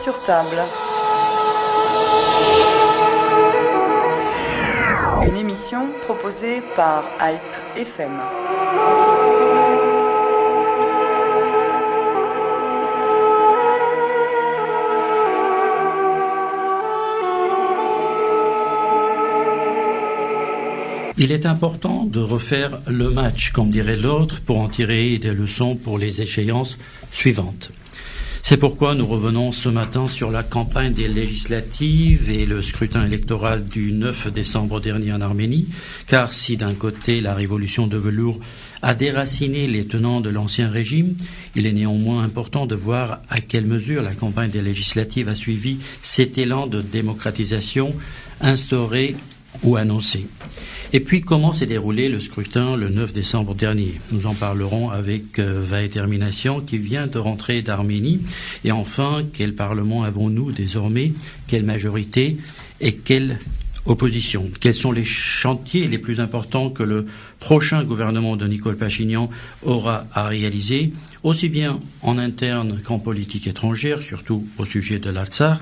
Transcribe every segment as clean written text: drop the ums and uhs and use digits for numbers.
sur table. Une émission proposée par Hype FM. Il est important de refaire le match, comme dirait l'autre, pour en tirer des leçons pour les échéances suivantes. C'est pourquoi nous revenons ce matin sur la campagne des législatives et le scrutin électoral du 9 décembre dernier en Arménie, car si d'un côté la révolution de velours a déraciné les tenants de l'ancien régime, il est néanmoins important de voir à quelle mesure la campagne des législatives a suivi cet élan de démocratisation instauré ou annoncé. Et puis, comment s'est déroulé le scrutin le 9 décembre dernier? Nous en parlerons avec Vaheter Minassian qui vient de rentrer d'Arménie. Et enfin, quel parlement avons-nous désormais? Quelle majorité et quelle opposition? Quels sont les chantiers les plus importants que le prochain gouvernement de Nicole Pachinian aura à réaliser, aussi bien en interne qu'en politique étrangère, surtout au sujet de l'Artsakh?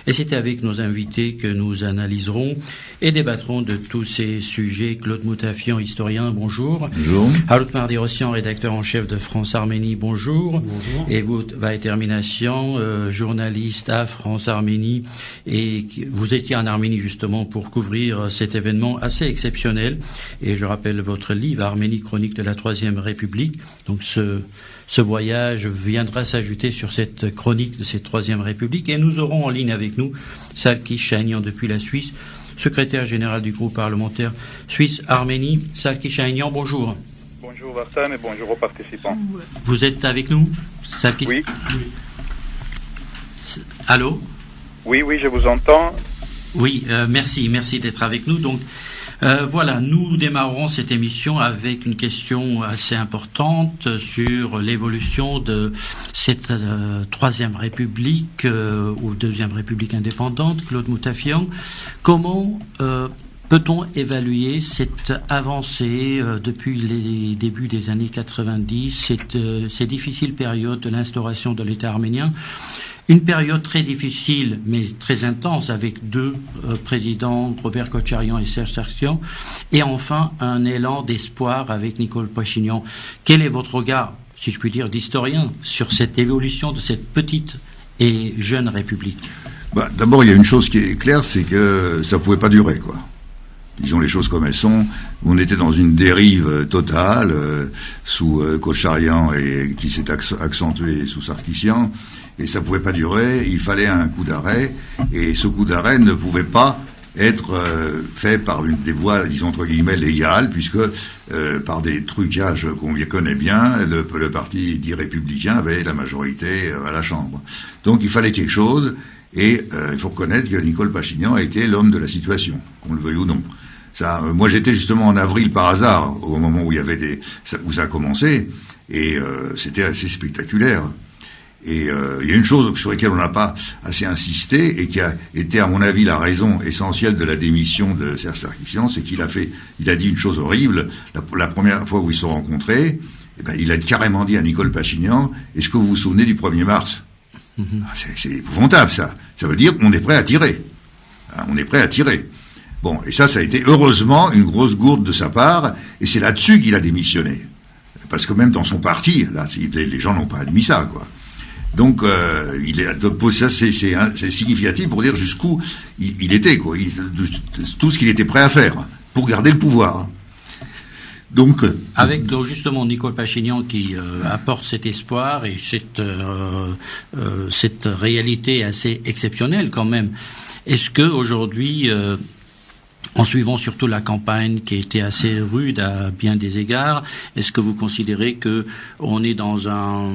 Et c'est avec nos invités que nous analyserons et débattrons de tous ces sujets. Claude Moutafian, historien, bonjour. Bonjour. Harout Mardirossian, rédacteur en chef de France-Arménie, bonjour. Bonjour. Et vous, Vaheter Minassian, journaliste à France-Arménie, et vous étiez en Arménie justement pour couvrir cet événement assez exceptionnel. Et je rappelle votre livre Arménie, chronique de la Troisième République. Donc ce voyage viendra s'ajouter sur cette chronique de cette Troisième République. Et nous aurons en ligne avec nous Salkis Shahinian depuis la Suisse, secrétaire général du groupe parlementaire Suisse-Arménie. Salkis Shahinian, bonjour. Bonjour Varsam et bonjour aux participants. Vous êtes avec nous, Salkis? Oui. Allô? Oui, je vous entends. Oui, merci d'être avec nous. Donc, voilà, nous démarrerons cette émission avec une question assez importante sur l'évolution de cette Troisième République ou Deuxième République indépendante. Claude Moutafian, comment peut-on évaluer cette avancée depuis les débuts des années 90, ces difficiles périodes de l'instauration de l'État arménien? Une période très difficile, mais très intense, avec deux présidents, Robert Kotcharian et Serge Sarkissian, et enfin un élan d'espoir avec Nicole Pachinian. Quel est votre regard, si je puis dire, d'historien sur cette évolution de cette petite et jeune République? D'abord, il y a une chose qui est claire, c'est que ça pouvait pas durer, quoi. Disons les choses comme elles sont. On était dans une dérive totale sous Kotcharian et qui s'est accentuée sous Sarkissian. Et ça pouvait pas durer, il fallait un coup d'arrêt, et ce coup d'arrêt ne pouvait pas être fait par des voies, disons entre guillemets, légales, puisque par des trucages qu'on connaît bien, le parti dit républicain avait la majorité à la Chambre. Donc il fallait quelque chose, et il faut reconnaître que Nicole Pachinian a été l'homme de la situation, qu'on le veuille ou non. Ça, moi j'étais justement en avril par hasard, au moment où il y avait où ça a commencé, et c'était assez spectaculaire. Et il y a une chose sur laquelle on n'a pas assez insisté et qui a été, à mon avis, la raison essentielle de la démission de Serge Sarkissian, c'est qu'il a dit une chose horrible. La première fois où ils se sont rencontrés, il a carrément dit à Nicole Pachinian: est-ce que vous vous souvenez du 1er mars? C'est épouvantable, ça. Ça veut dire qu'on est prêt à tirer. On est prêt à tirer. Bon, et ça a été heureusement une grosse gourde de sa part, et c'est là-dessus qu'il a démissionné. Parce que même dans son parti, là, les gens n'ont pas admis ça, quoi. Donc, ça c'est significatif pour dire jusqu'où il était, quoi. Tout ce qu'il était prêt à faire pour garder le pouvoir. Donc, avec justement Nicole Pachinian qui apporte cet espoir et cette réalité assez exceptionnelle quand même. Est-ce que aujourd'hui, en suivant surtout la campagne qui a été assez rude à bien des égards, est-ce que vous considérez que on est dans un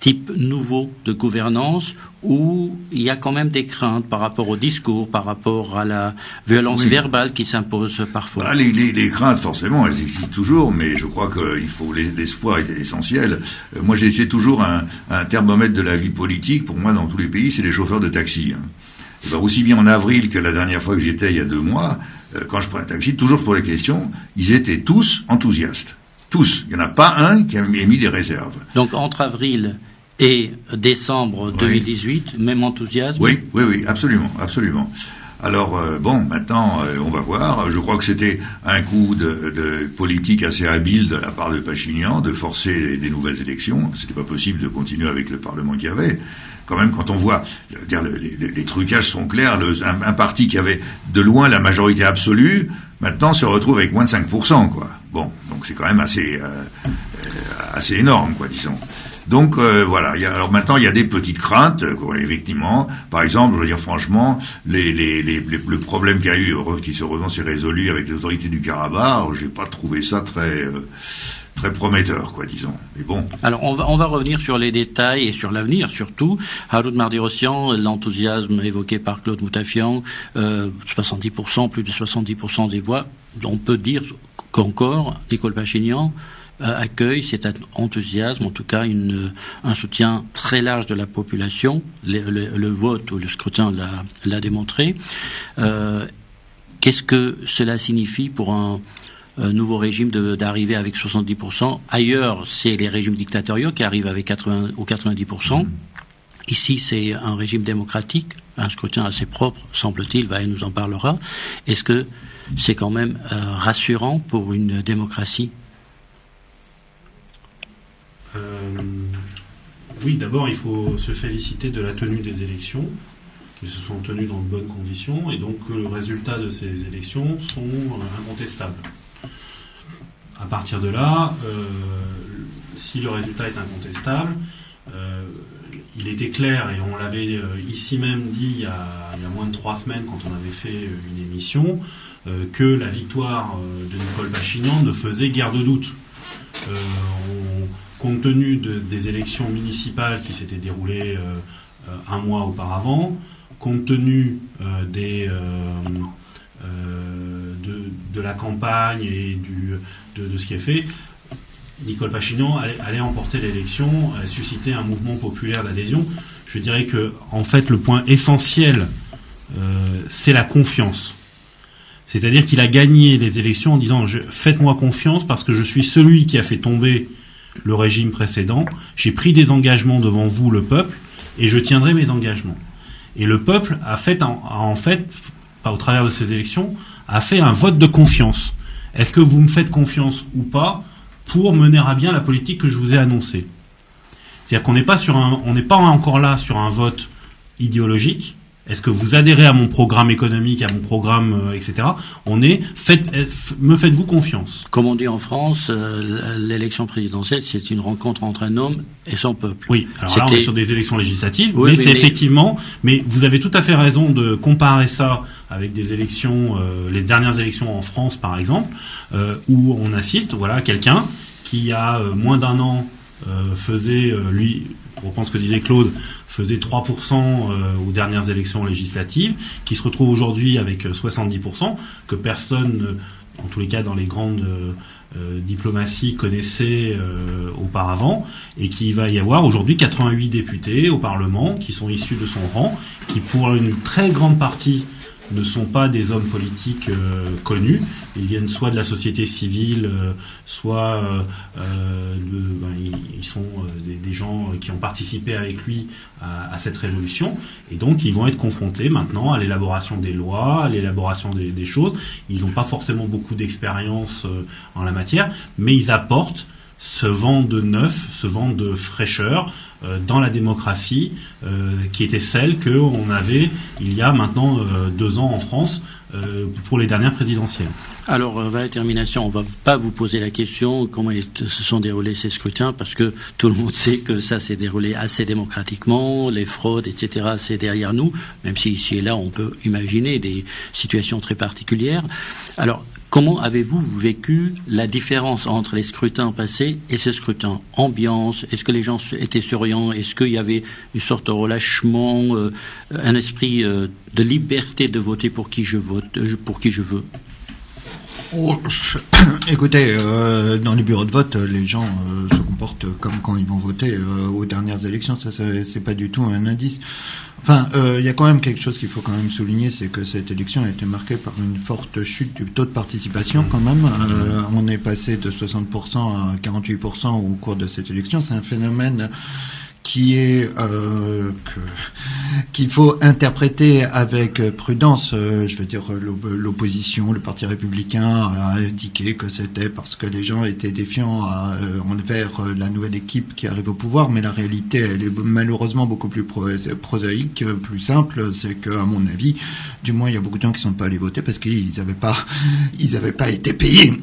type nouveau de gouvernance où il y a quand même des craintes par rapport au discours, par rapport à la violence verbale qui s'impose parfois? Les craintes, forcément, elles existent toujours, mais je crois qu'il faut l'espoir est essentiel. Moi, j'ai toujours un thermomètre de la vie politique. Pour moi, dans tous les pays, c'est les chauffeurs de taxi. Aussi bien en avril que la dernière fois que j'étais, il y a 2 mois, quand je prends un taxi, toujours pour les questions, ils étaient tous enthousiastes. Tous. Il n'y en a pas un qui a émis des réserves. Donc, entre avril Et décembre 2018, même enthousiasme? Oui, absolument. Alors, maintenant, on va voir. Je crois que c'était un coup de politique assez habile de la part de Pachinian de forcer des nouvelles élections. C'était pas possible de continuer avec le Parlement qu'il y avait. Quand même, quand on voit, les trucages sont clairs, un parti qui avait de loin la majorité absolue, maintenant se retrouve avec moins de 5%, quoi. Bon, donc c'est quand même assez énorme, quoi, disons. Donc voilà. Alors maintenant, il y a des petites craintes, effectivement. Par exemple, je veux dire franchement, le problème qu'il y a eu, qui heureusement s'est résolu avec les autorités du Karabakh, j'ai pas trouvé ça très prometteur, quoi, disons. Mais bon. Alors, on va revenir sur les détails et sur l'avenir, surtout. Harold Mardy-Rossian, l'enthousiasme évoqué par Claude Moutafian, 70%, plus de 70% des voix. On peut dire qu'encore, Nicole Pachinian accueille cet enthousiasme, en tout cas un soutien très large de la population. Le vote ou le scrutin l'a démontré. Qu'est-ce que cela signifie pour un nouveau régime d'arriver avec 70%? Ailleurs, c'est les régimes dictatoriaux qui arrivent avec 80 ou 90%. Ici, c'est un régime démocratique, un scrutin assez propre, semble-t-il, Vahe nous en parlera. Est-ce que c'est quand même rassurant pour une démocratie? Oui, d'abord, il faut se féliciter de la tenue des élections, qui se sont tenues dans de bonnes conditions, et donc que le résultat de ces élections sont incontestables. À partir de là, si le résultat est incontestable, il était clair, et on l'avait ici même dit il y a moins de 3 semaines quand on avait fait une émission, que la victoire de Nicole Pachinian ne faisait guère de doute. Compte tenu des élections municipales qui s'étaient déroulées un mois auparavant, compte tenu de la campagne et de ce qui est fait, Nicole Pachinian allait emporter l'élection, susciter un mouvement populaire d'adhésion. Je dirais que, en fait, le point essentiel, c'est la confiance. C'est-à-dire qu'il a gagné les élections en disant « Faites-moi confiance parce que je suis celui qui a fait tomber le régime précédent. J'ai pris des engagements devant vous, le peuple, et je tiendrai mes engagements. » Et le peuple a fait, en fait, au travers de ces élections, a fait un vote de confiance. Est-ce que vous me faites confiance ou pas pour mener à bien la politique que je vous ai annoncée? C'est-à-dire qu'on n'est pas encore là sur un vote idéologique. Est-ce que vous adhérez à mon programme économique, à mon programme, etc. Me faites-vous confiance? Comme on dit en France, l'élection présidentielle, c'est une rencontre entre un homme et son peuple. Oui, alors là, on est sur des élections législatives, oui, mais c'est effectivement... Mais vous avez tout à fait raison de comparer ça avec des élections, les dernières élections en France, par exemple, où on assiste, à quelqu'un qui a moins d'un an faisait, lui, on pense que disait Claude, faisait 3% aux dernières élections législatives, qui se retrouve aujourd'hui avec 70%, que personne, en tous les cas dans les grandes diplomaties, connaissait auparavant, et qu'il va y avoir aujourd'hui 88 députés au Parlement qui sont issus de son rang, qui pour une très grande partie ne sont pas des hommes politiques connus. Ils viennent soit de la société civile, soit ils sont des gens qui ont participé avec lui à cette révolution. Et donc, ils vont être confrontés maintenant à l'élaboration des lois, à l'élaboration des choses. Ils n'ont pas forcément beaucoup d'expérience en la matière, mais ils apportent ce vent de neuf, ce vent de fraîcheur dans la démocratie qui était celle qu'on avait il y a maintenant 2 ans en France pour les dernières présidentielles. Alors, termination, on ne va pas vous poser la question comment se sont déroulés ces scrutins, parce que tout le monde sait que ça s'est déroulé assez démocratiquement, les fraudes, etc., c'est derrière nous, même si ici et là on peut imaginer des situations très particulières. Alors, comment avez-vous vécu la différence entre les scrutins passés et ce scrutin? Ambiance, est-ce que les gens étaient souriants? Est-ce qu'il y avait une sorte de relâchement, un esprit de liberté de voter pour qui je veux? Écoutez, dans les bureaux de vote, les gens se comportent comme quand ils vont voter aux dernières élections. Ça, c'est pas du tout un indice. Enfin, il y a quand même quelque chose qu'il faut quand même souligner, c'est que cette élection a été marquée par une forte chute du taux de participation quand même. On est passé de 60% à 48% au cours de cette élection. C'est un phénomène qui est qu'il faut interpréter avec prudence. Je veux dire, l'opposition, le Parti républicain a indiqué que c'était parce que les gens étaient défiants envers la nouvelle équipe qui arrive au pouvoir, mais la réalité, elle est malheureusement beaucoup plus prosaïque, plus simple. C'est que, à mon avis, du moins, il y a beaucoup de gens qui sont pas allés voter parce qu'ils n'avaient pas été payés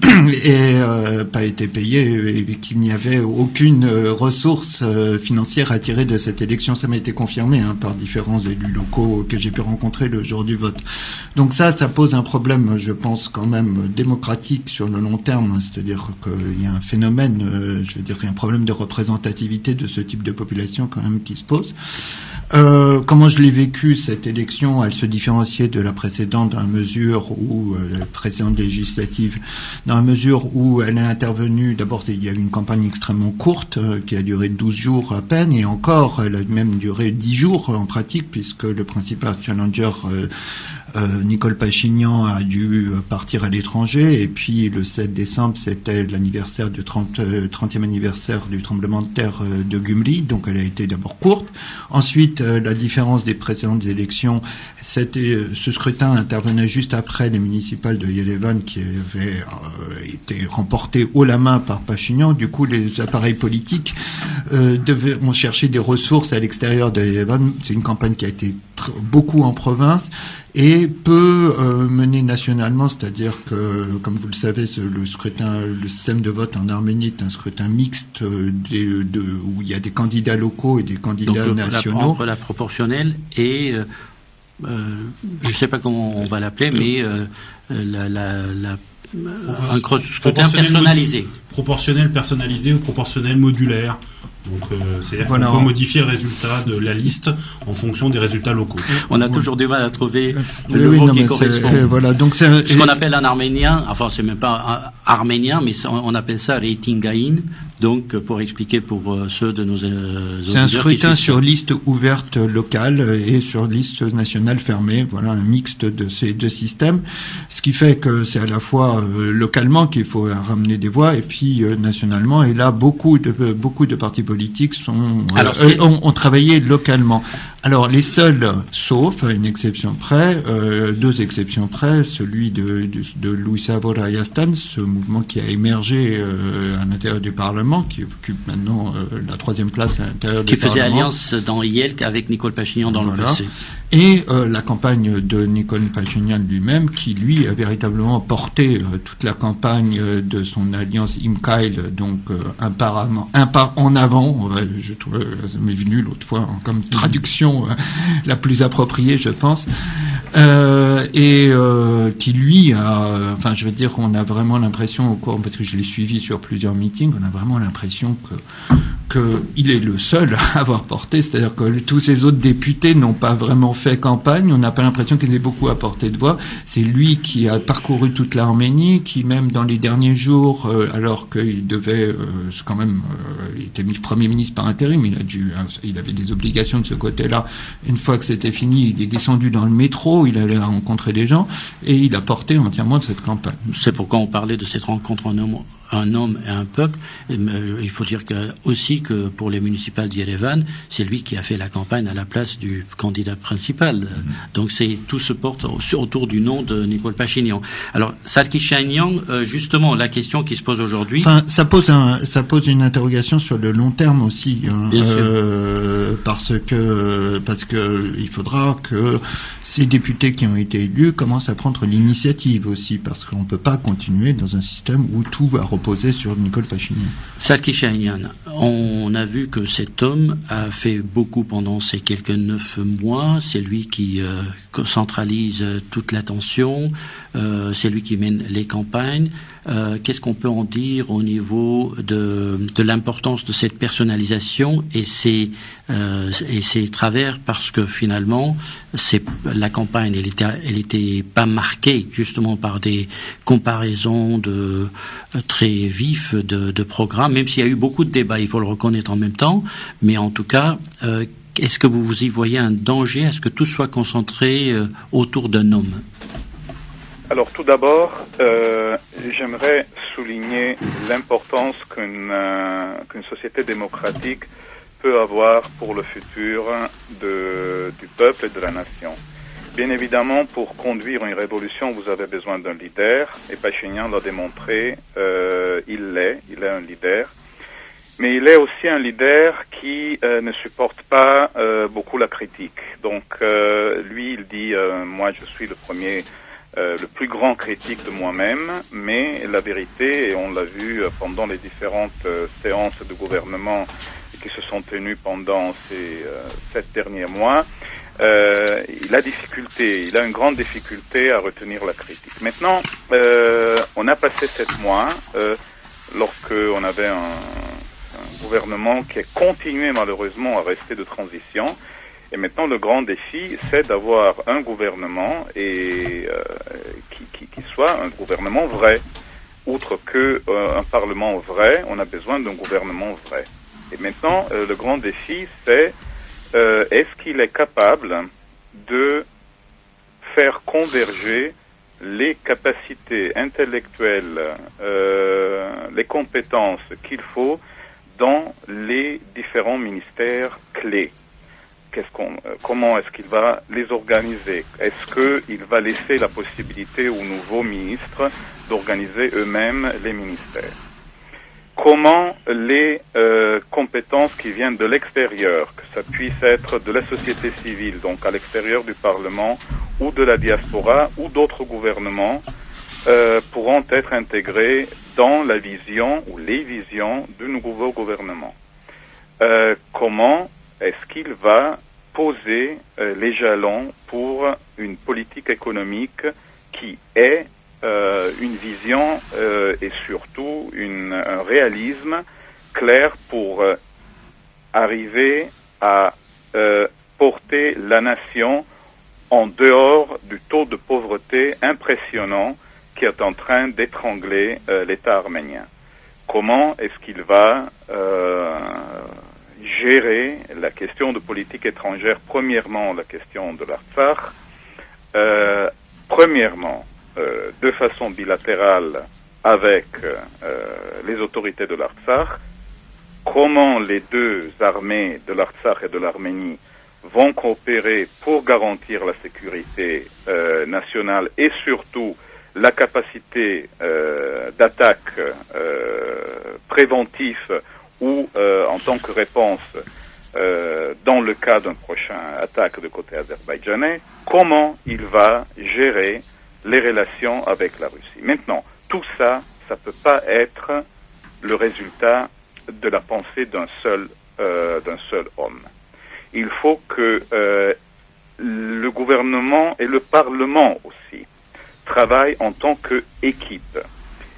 et qu'il n'y avait aucune ressource financière à tirer de cette élection. Ça m'a été confirmé par différents élus locaux que j'ai pu rencontrer le jour du vote. Donc ça pose un problème, je pense, quand même démocratique sur le long terme. C'est-à-dire qu'il y a un phénomène, je veux dire, il y a un problème de représentativité de ce type de population quand même qui se pose. Comment je l'ai vécu, cette élection, elle se différenciait de la précédente dans la mesure où, la précédente législative, dans la mesure où elle est intervenue, d'abord il y a eu une campagne extrêmement courte, qui a duré 12 jours à peine, et encore, elle a même duré 10 jours en pratique, puisque le principal challenger, Nicole Pachinian a dû partir à l'étranger, et puis le 7 décembre, c'était l'anniversaire du 30e anniversaire du tremblement de terre de Gümri, donc elle a été d'abord courte. Ensuite, la différence des précédentes élections, c'était ce scrutin intervenait juste après les municipales de Yerevan qui avaient été remportées haut la main par Pachinian. Du coup, les appareils politiques ont cherché des ressources à l'extérieur de Yerevan. C'est une campagne qui a été beaucoup en province et peu menée nationalement, c'est-à-dire que, comme vous le savez, le système de vote en Arménie est un scrutin mixte où il y a des candidats locaux et des candidats nationaux. Entre la proportionnelle et je ne sais pas comment on va l'appeler, mais un scrutin personnalisé. Proportionnel personnalisé ou proportionnel modulaire. Donc, c'est-à-dire qu'on peut modifier le résultat de la liste en fonction des résultats locaux. On a toujours du mal à trouver le mot qui correspond. Donc ce qu'on appelle en arménien, enfin c'est même pas arménien, mais on appelle ça ratingaïn. Donc pour expliquer pour ceux de nos auditeurs, c'est un scrutin sur liste ouverte locale et sur liste nationale fermée. Voilà, un mixte de ces deux systèmes. Ce qui fait que c'est à la fois localement qu'il faut ramener des voix et puis nationalement. Et là, beaucoup de partis politiques ont travaillé localement. Alors les seuls, sauf à une exception près, deux exceptions près, celui de Luisa Vorayastan, ce mouvement qui a émergé à l'intérieur du Parlement, qui occupe maintenant la 3e place à l'intérieur du Parlement. Qui faisait alliance dans Yelk avec Nicole Pachinian dans le passé. Et la campagne de Nicole Pachinian lui-même, qui lui a véritablement porté toute la campagne de son alliance Imkail, donc un pas en avant. Je trouve, ça m'est venu l'autre fois comme traduction la plus appropriée, je pense, qui lui a, enfin, je veux dire, on a vraiment l'impression au cours, parce que je l'ai suivi sur plusieurs meetings, on a vraiment l'impression que il est le seul à avoir porté, c'est-à-dire que tous ces autres députés n'ont pas vraiment fait campagne, on n'a pas l'impression qu'il ait beaucoup apporté de voix. C'est lui qui a parcouru toute l'Arménie, qui même dans les derniers jours, alors qu'il devait quand même, il était mis Premier ministre par intérim, il avait des obligations de ce côté-là. Une fois que c'était fini, il est descendu dans le métro, il allait rencontrer des gens et il a porté entièrement de cette campagne. C'est pourquoi on parlait de cette rencontre un homme et un peuple. Il faut dire aussi que pour les municipales d'Yerevan, c'est lui qui a fait la campagne à la place du candidat principal. Donc tout se porte autour du nom de Nicole Pachinian. Alors Sarkisian, justement, la question qui se pose aujourd'hui. Enfin, ça pose une interrogation sur le long terme aussi, parce que il faudra que ces députés qui ont été élus commencent à prendre l'initiative aussi, parce qu'on peut pas continuer dans un système où tout va reposer sur Nicole Pachinian. Sarkisian, on a vu que cet homme a fait beaucoup pendant ces quelques 9 mois. C'est lui qui centralise toute l'attention. C'est lui qui mène les campagnes. Qu'est-ce qu'on peut en dire au niveau de l'importance de cette personnalisation et ses travers, parce que finalement la campagne elle était pas marquée justement par des comparaisons très vifs de programmes, même s'il y a eu beaucoup de débats, il faut le reconnaître en même temps, mais en tout cas est-ce que vous y voyez un danger à ce que tout soit concentré autour d'un homme? Alors tout d'abord, j'aimerais souligner l'importance qu'une société démocratique peut avoir pour le futur du peuple et de la nation. Bien évidemment, pour conduire une révolution, vous avez besoin d'un leader, et Pachinian l'a démontré, il est un leader. Mais il est aussi un leader qui ne supporte pas beaucoup la critique. Donc, lui, il dit, moi, je suis le plus grand critique de moi-même, mais la vérité, et on l'a vu pendant les différentes séances de gouvernement qui se sont tenues pendant ces 7 derniers mois, il a une grande difficulté à retenir la critique. Maintenant, on a passé 7 mois, lorsque on avait un gouvernement qui a continué malheureusement à rester de transition. Et maintenant, le grand défi, c'est d'avoir un gouvernement qui soit un gouvernement vrai. Outre qu'un parlement vrai, on a besoin d'un gouvernement vrai. Et maintenant, le grand défi, c'est est-ce qu'il est capable de faire converger les capacités intellectuelles, les compétences qu'il faut dans les différents ministères clés. Comment est-ce qu'il va les organiser? Est-ce qu'il va laisser la possibilité aux nouveaux ministres d'organiser eux-mêmes les ministères? Comment les compétences qui viennent de l'extérieur, que ça puisse être de la société civile, donc à l'extérieur du Parlement, ou de la diaspora, ou d'autres gouvernements, pourront être intégrées dans la vision ou les visions du nouveau gouvernement. Comment est-ce qu'il va poser les jalons pour une politique économique qui est une vision et surtout un réalisme clair pour arriver à porter la nation en dehors du taux de pauvreté impressionnant qui est en train d'étrangler l'État arménien. Comment est-ce qu'il va gérer la question de politique étrangère, premièrement la question de l'Artsakh, premièrement de façon bilatérale avec les autorités de l'Artsakh, comment les deux armées de l'Artsakh et de l'Arménie vont coopérer pour garantir la sécurité nationale et surtout la capacité d'attaque préventive ou en tant que réponse dans le cas d'une prochaine attaque de côté azerbaïdjanais, comment il va gérer les relations avec la Russie. Maintenant, tout ça, ça peut pas être le résultat de la pensée d'un seul homme. Il faut que le gouvernement et le Parlement aussi travaillent en tant qu'équipe.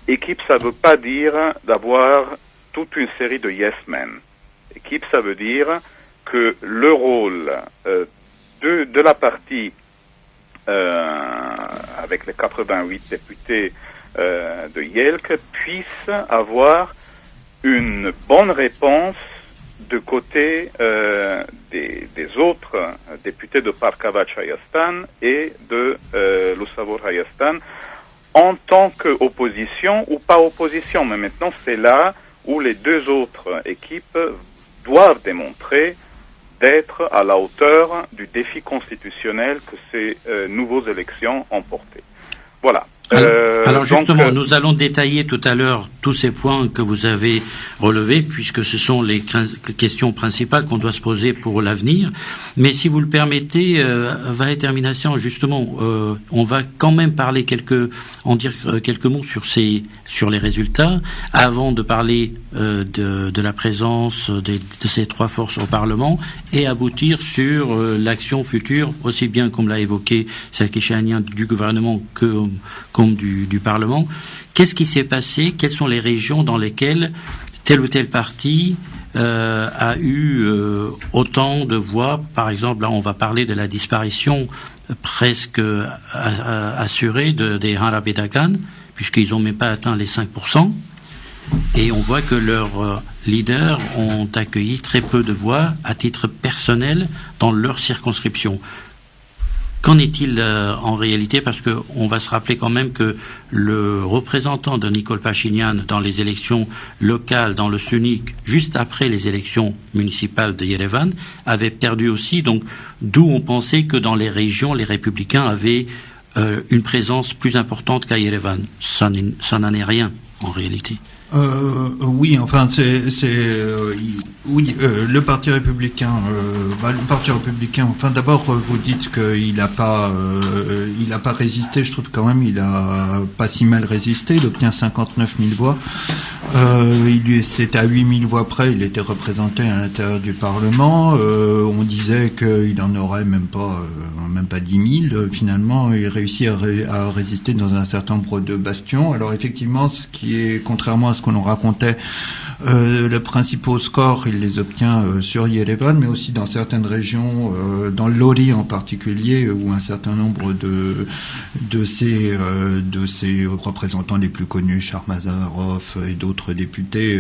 Équipe, ça veut pas dire d'avoir toute une série de yes men. Équipe, ça veut dire que le rôle de la partie avec les 88 députés de Yelk puisse avoir une bonne réponse de côté des autres députés de Parkavac Hayastan et de Lusavor Hayastan en tant qu'opposition ou pas opposition. Mais maintenant, c'est là où les deux autres équipes doivent démontrer d'être à la hauteur du défi constitutionnel que ces nouvelles élections ont porté. Voilà. Alors justement, nous allons détailler tout à l'heure tous ces points que vous avez relevés, puisque ce sont les questions principales qu'on doit se poser pour l'avenir. Mais si vous le permettez, Valet Termination, justement, on va quand même parler quelques mots sur les résultats, avant de parler de la présence de ces trois forces au Parlement, et aboutir sur l'action future, aussi bien comme l'a évoqué Sarkisian du gouvernement comme du Parlement. Qu'est-ce qui s'est passé? Quelles sont les régions dans lesquelles tel ou tel parti a eu autant de voix? Par exemple, là, on va parler de la disparition presque assurée des Harabedakan, puisqu'ils n'ont même pas atteint les 5%. Et on voit que leurs leaders ont accueilli très peu de voix à titre personnel dans leur circonscription. Qu'en est-il en réalité? Parce que on va se rappeler quand même que le représentant de Nicol Pachinian dans les élections locales dans le Sunik, juste après les élections municipales de Yerevan, avait perdu aussi. Donc, d'où on pensait que dans les régions, les républicains avaient une présence plus importante qu'à Yerevan. Ça n'en est rien en réalité. Oui, enfin, le Parti républicain, enfin, d'abord, vous dites qu'il a pas résisté. Je trouve quand même, il a pas si mal résisté. Il obtient 59 000 voix. C'était à 8 000 voix près. Il était représenté à l'intérieur du Parlement. On disait qu'il en aurait même pas 10 000. Finalement, il réussit à résister dans un certain nombre de bastions. Alors, effectivement, ce qui est, contrairement à ce qu'on nous racontait, les principaux scores, il les obtient sur Yerevan, mais aussi dans certaines régions, dans l'Ori en particulier, où un certain nombre de ses représentants les plus connus, Sharmazarov et d'autres députés,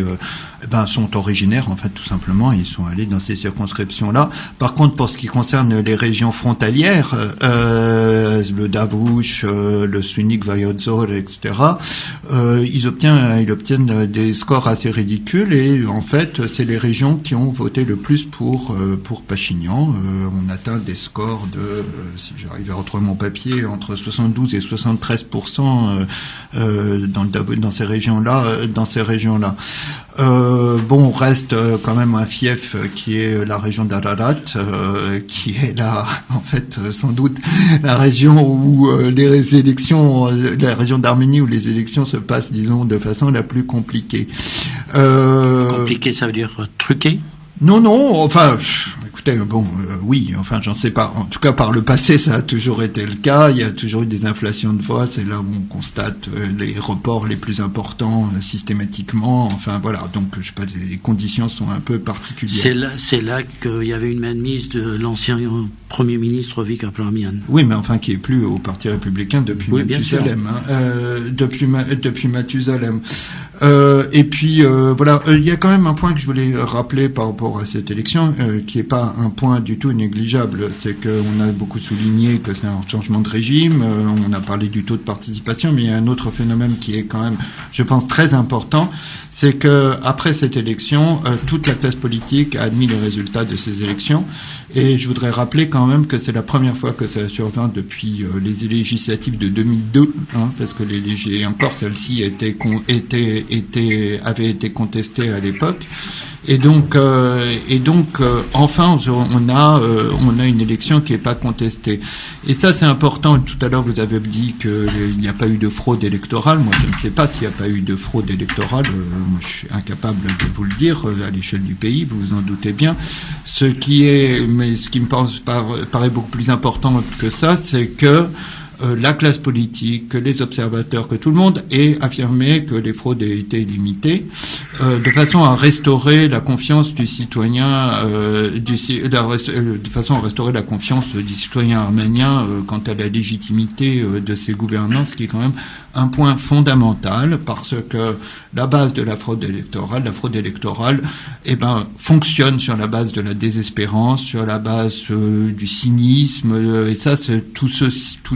sont originaires, en fait, tout simplement. Ils sont allés dans ces circonscriptions-là. Par contre, pour ce qui concerne les régions frontalières, le Davouch, le Sunik Vayodzor, etc., ils obtiennent des scores assez ridicules, et en fait, c'est les régions qui ont voté le plus pour Pachinian. On atteint des scores de, si j'arrive à retrouver mon papier, entre 72 et 73% dans ces régions-là. Bon, reste quand même un fief qui est la région d'Ararat, qui est là, en fait, sans doute la région où les élections, la région d'Arménie où les élections se passent, disons, de façon la plus compliquée. Compliqué, ça veut dire truqué? Non, enfin, écoutez, oui, enfin, j'en sais pas. En tout cas, par le passé, ça a toujours été le cas. Il y a toujours eu des inflations de voix. C'est là où on constate les reports les plus importants systématiquement. Enfin, voilà. Donc, je sais pas, les conditions sont un peu particulières. C'est là qu'il y avait une mainmise de l'ancien Premier ministre Vik Abrahamian. Oui, mais enfin, qui est plus au Parti républicain depuis Mathusalem. Depuis Mathusalem. Et puis, voilà. Il y a quand même un point que je voulais rappeler par rapport à cette élection, qui est pas un point du tout négligeable. C'est qu'on a beaucoup souligné que c'est un changement de régime. On a parlé du taux de participation, mais il y a un autre phénomène qui est quand même, je pense, très important. C'est que après cette élection, toute la classe politique a admis les résultats de ces élections. Et je voudrais rappeler quand même que c'est la première fois que ça survient depuis les législatives de 2002, parce que encore celle-ci avait été contestée à l'époque. Et donc, enfin, on a une élection qui est pas contestée. Et ça, c'est important. Tout à l'heure, vous avez dit qu'il n'y a pas eu de fraude électorale. Moi, je ne sais pas s'il n'y a pas eu de fraude électorale. Moi, je suis incapable de vous le dire à l'échelle du pays. Vous vous en doutez bien. Ce qui me paraît beaucoup plus important que ça, c'est que la classe politique, que les observateurs, que tout le monde ait affirmé que les fraudes étaient limitées, de façon à restaurer la confiance du citoyen, de façon à restaurer la confiance du citoyen arménien quant à la légitimité de ses gouvernants, ce qui est quand même un point fondamental, parce que la base de la fraude électorale, fonctionne sur la base de la désespérance, sur la base du cynisme, et ça, c'est toute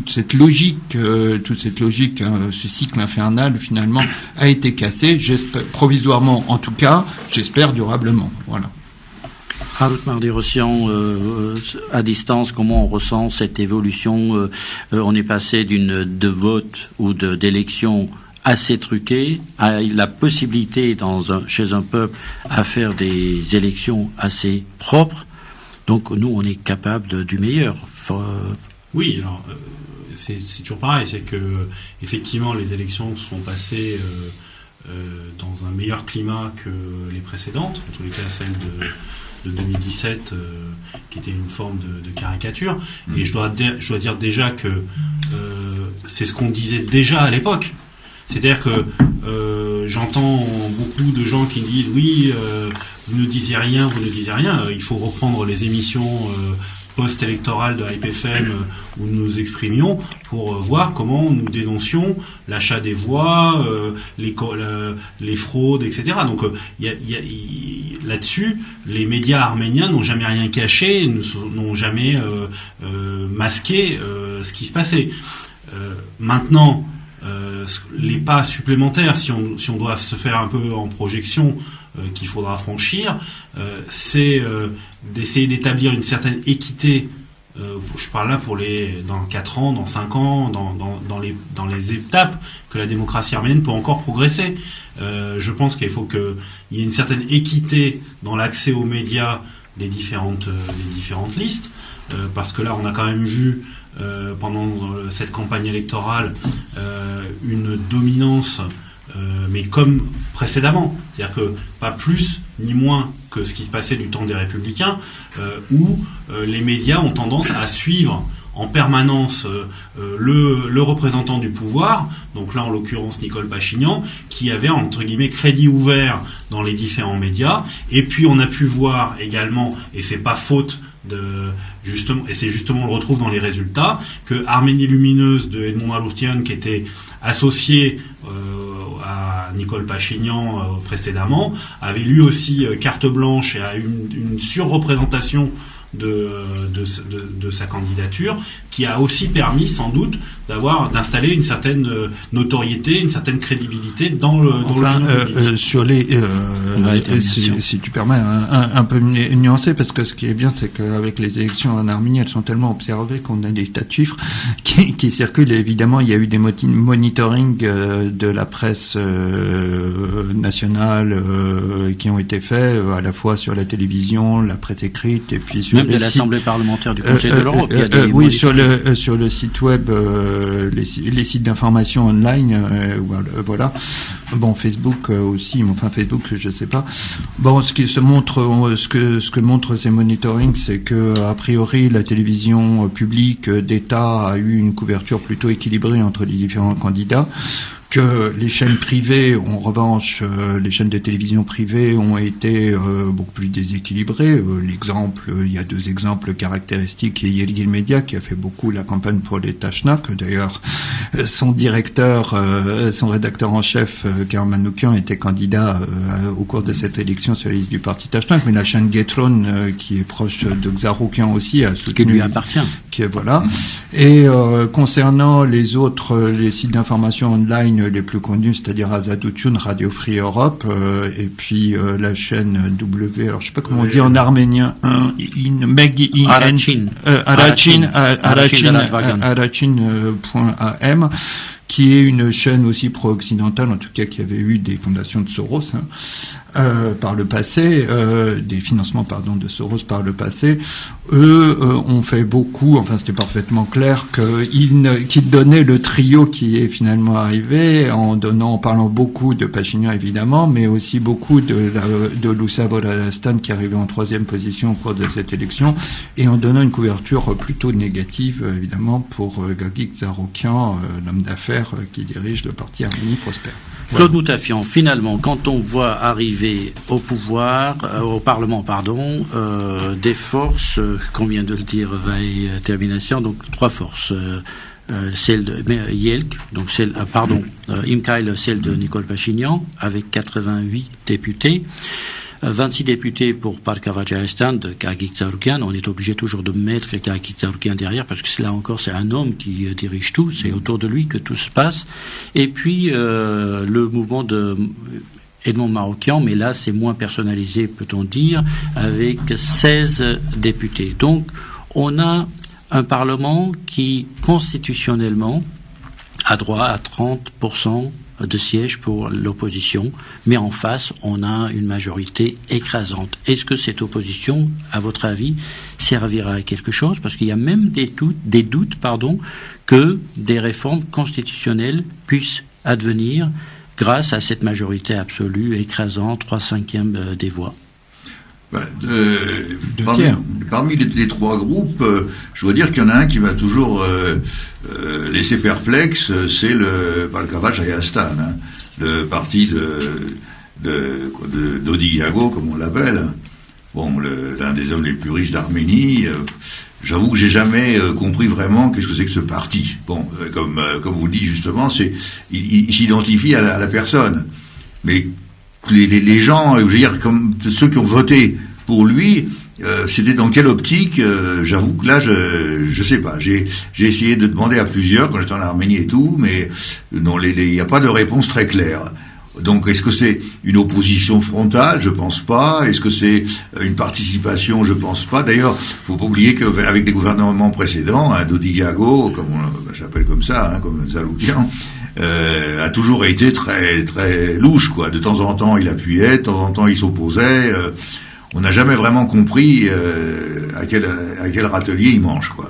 cette logique, ce cycle infernal, finalement, a été cassé, provisoirement en tout cas, j'espère durablement. Voilà. Harut Mardirossian, à distance, comment on ressent cette évolution? On est passé de vote ou d'élection assez truquée à la possibilité chez un peuple à faire des élections assez propres. Donc nous, on est capable du meilleur. Oui, alors c'est toujours pareil, c'est que effectivement les élections sont passées dans un meilleur climat que les précédentes, en tous les cas celle de 2017 qui était une forme de caricature. Et je dois dire déjà que c'est ce qu'on disait déjà à l'époque. C'est-à-dire que j'entends beaucoup de gens qui disent oui, vous ne disiez rien, il faut reprendre les émissions post électoral de IPFM où nous nous exprimions pour voir comment nous dénoncions l'achat des voix, les fraudes, etc. Donc là-dessus, les médias arméniens n'ont jamais rien caché, n'ont jamais masqué ce qui se passait. Maintenant, les pas supplémentaires, si on doit se faire un peu en projection, qu'il faudra franchir, c'est d'essayer d'établir une certaine équité. Je parle là dans 4 ans, dans 5 ans, dans les étapes que la démocratie arménienne peut encore progresser. Je pense qu'il faut qu'il y ait une certaine équité dans l'accès aux médias des différentes listes, parce que là on a quand même vu pendant cette campagne électorale une dominance, mais comme précédemment, c'est-à-dire que pas plus ni moins que ce qui se passait du temps des Républicains, où les médias ont tendance à suivre en permanence le représentant du pouvoir, donc là en l'occurrence Nicole Pachinian, qui avait entre guillemets crédit ouvert dans les différents médias. Et puis on a pu voir également, et c'est pas faute et c'est justement on le retrouve dans les résultats, que Arménie Lumineuse de Edmond Maloutian, qui était associé à Nicole Pachinian précédemment, avait lui aussi carte blanche et a une surreprésentation de sa candidature, qui a aussi permis sans doute d'installer une certaine notoriété, une certaine crédibilité dans le sur les si tu permets un peu nuancé, parce que ce qui est bien, c'est qu'avec les élections en Arménie, elles sont tellement observées qu'on a des tas de chiffres qui circulent. Et évidemment, il y a eu des monitoring de la presse nationale qui ont été faits à la fois sur la télévision, la presse écrite, et puis sur même de l'Assemblée parlementaire du Conseil de l'Europe. Il y a des oui, sur le site web, les sites d'information online, voilà. Bon, Facebook aussi, mais enfin Facebook, je sais pas. Bon, ce que montrent ces monitorings, c'est que a priori la télévision publique d'État a eu une couverture plutôt équilibrée entre les différents candidats. Que les chaînes privées, en revanche, les chaînes de télévision privées ont été beaucoup plus déséquilibrées. Il y a 2 exemples caractéristiques. Il y a Yelgin Media qui a fait beaucoup la campagne pour les Tachnak. D'ailleurs, son rédacteur en chef, Karim Manoukian, était candidat au cours de cette élection sur la liste du parti Tachnak. Mais la chaîne Getron, qui est proche de Xaroukian aussi, a soutenu. Qui lui appartient. Voilà. Et concernant les sites d'information online les plus connus, c'est-à-dire Azadutun, Radio Free Europe, et puis la chaîne W, alors je sais pas comment on dit en arménien, Arachin.am, qui est une chaîne aussi pro-occidentale, en tout cas qui avait eu des fondations de Soros par le passé, des financements de Soros par le passé. Eux ont fait beaucoup, enfin c'était parfaitement clair qu'ils donnaient le trio qui est finalement arrivé en parlant beaucoup de Pachinian évidemment, mais aussi beaucoup de Loussa Voladastan qui arrivait en 3e position au cours de cette élection, et en donnant une couverture plutôt négative évidemment pour Gagik Zaroukian, l'homme d'affaires qui dirige le parti Arménie Prospère. Claude Moutafian, finalement, quand on voit arriver au Parlement, des forces, qu'on vient de le dire, termination, donc 3 forces, celle de Yelk, donc Imkail, celle de Nicole Pachinian, avec 88 députés. 26 députés pour Parkavajaistan de Gagik Zaroukian. On est obligé toujours de mettre Gagik Zaroukian derrière, parce que là encore, c'est un homme qui dirige tout. C'est autour de lui que tout se passe. Et puis, le mouvement de Edmond Maloutian, mais là, c'est moins personnalisé, peut-on dire, avec 16 députés. Donc, on a un Parlement qui, constitutionnellement, a droit à 30% de sièges pour l'opposition, mais en face, on a une majorité écrasante. Est-ce que cette opposition, à votre avis, servira à quelque chose? Parce qu'il y a même des doutes, que des réformes constitutionnelles puissent advenir grâce à cette majorité absolue écrasante, 3/5 des voix. Parmi les 3 groupes, je dois dire qu'il y en a un qui m'a toujours laissé perplexe, c'est le Parkavajaistan, le parti d'Odi Yago, comme on l'appelle, bon, l'un des hommes les plus riches d'Arménie. J'avoue que j'ai jamais compris vraiment qu'est-ce que c'est que ce parti. Bon, comme vous le dites justement, il s'identifie à la personne. Mais les gens, je veux dire, comme ceux qui ont voté pour lui, c'était dans quelle optique? J'avoue que là, je sais pas. J'ai essayé de demander à plusieurs quand j'étais en Arménie et tout, mais non, il n'y a pas de réponse très claire. Donc, est-ce que c'est une opposition frontale? Je pense pas. Est-ce que c'est une participation? Je pense pas. D'ailleurs, faut pas oublier qu'avec les gouvernements précédents, Dodi Gago, comme j'appelle comme ça, comme Zaloukian, a toujours été très très louche, quoi. De temps en temps, il appuyait, de temps en temps, il s'opposait. On n'a jamais vraiment compris à quel râtelier il mange, quoi.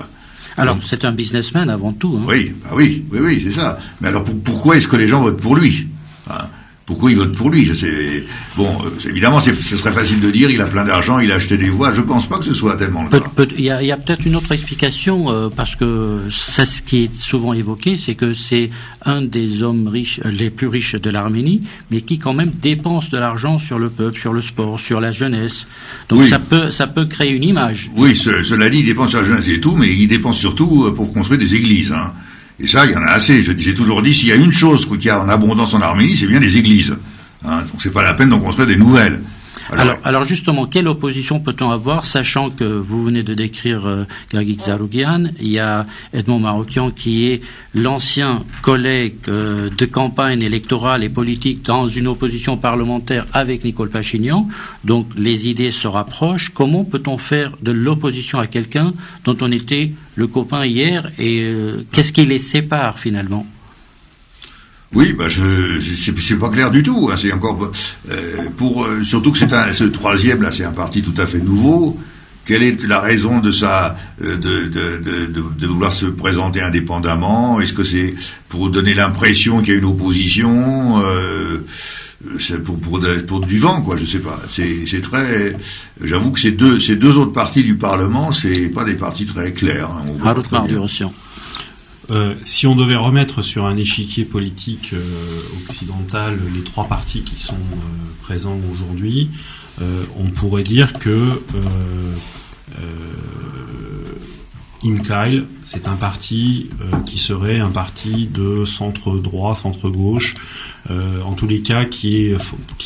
Alors, c'est un businessman avant tout. Hein. Oui, c'est ça. Mais alors, pourquoi est-ce que les gens votent pour lui? Pourquoi ils votent pour lui? Je sais. Bon, évidemment, ce serait facile de dire, il a plein d'argent, il a acheté des voix. Je pense pas que ce soit tellement le cas. Il y a peut-être une autre explication, parce que c'est ce qui est souvent évoqué, c'est que c'est un des hommes riches, les plus riches de l'Arménie, mais qui quand même dépense de l'argent sur le peuple, sur le sport, sur la jeunesse. Donc oui. ça peut créer une image. Oui, cela dit, il dépense sur la jeunesse et tout, mais il dépense surtout pour construire des églises, hein. Et ça, il y en a assez. J'ai toujours dit, s'il y a une chose qu'il y a en abondance en Arménie, c'est bien les églises. Hein, donc c'est pas la peine d'en construire des nouvelles. Alors justement, quelle opposition peut-on avoir, sachant que vous venez de décrire Gagik Zarougian, il y a Edmond Maroukian qui est l'ancien collègue de campagne électorale et politique dans une opposition parlementaire avec Nicole Pachinian, donc les idées se rapprochent. Comment peut-on faire de l'opposition à quelqu'un dont on était le copain hier, et qu'est-ce qui les sépare finalement? Oui, c'est pas clair du tout. Hein, c'est encore surtout que ce troisième là, c'est un parti tout à fait nouveau. Quelle est la raison de de vouloir se présenter indépendamment? Est-ce que c'est pour donner l'impression qu'il y a une opposition? C'est pour du vent, quoi. Je sais pas. C'est très. J'avoue que ces deux autres partis du Parlement, c'est pas des partis très clairs. Hein, si on devait remettre sur un échiquier politique occidental les trois partis qui sont présents aujourd'hui, on pourrait dire que Imkail, c'est un parti qui serait un parti de centre droit, centre gauche, en tous les cas qui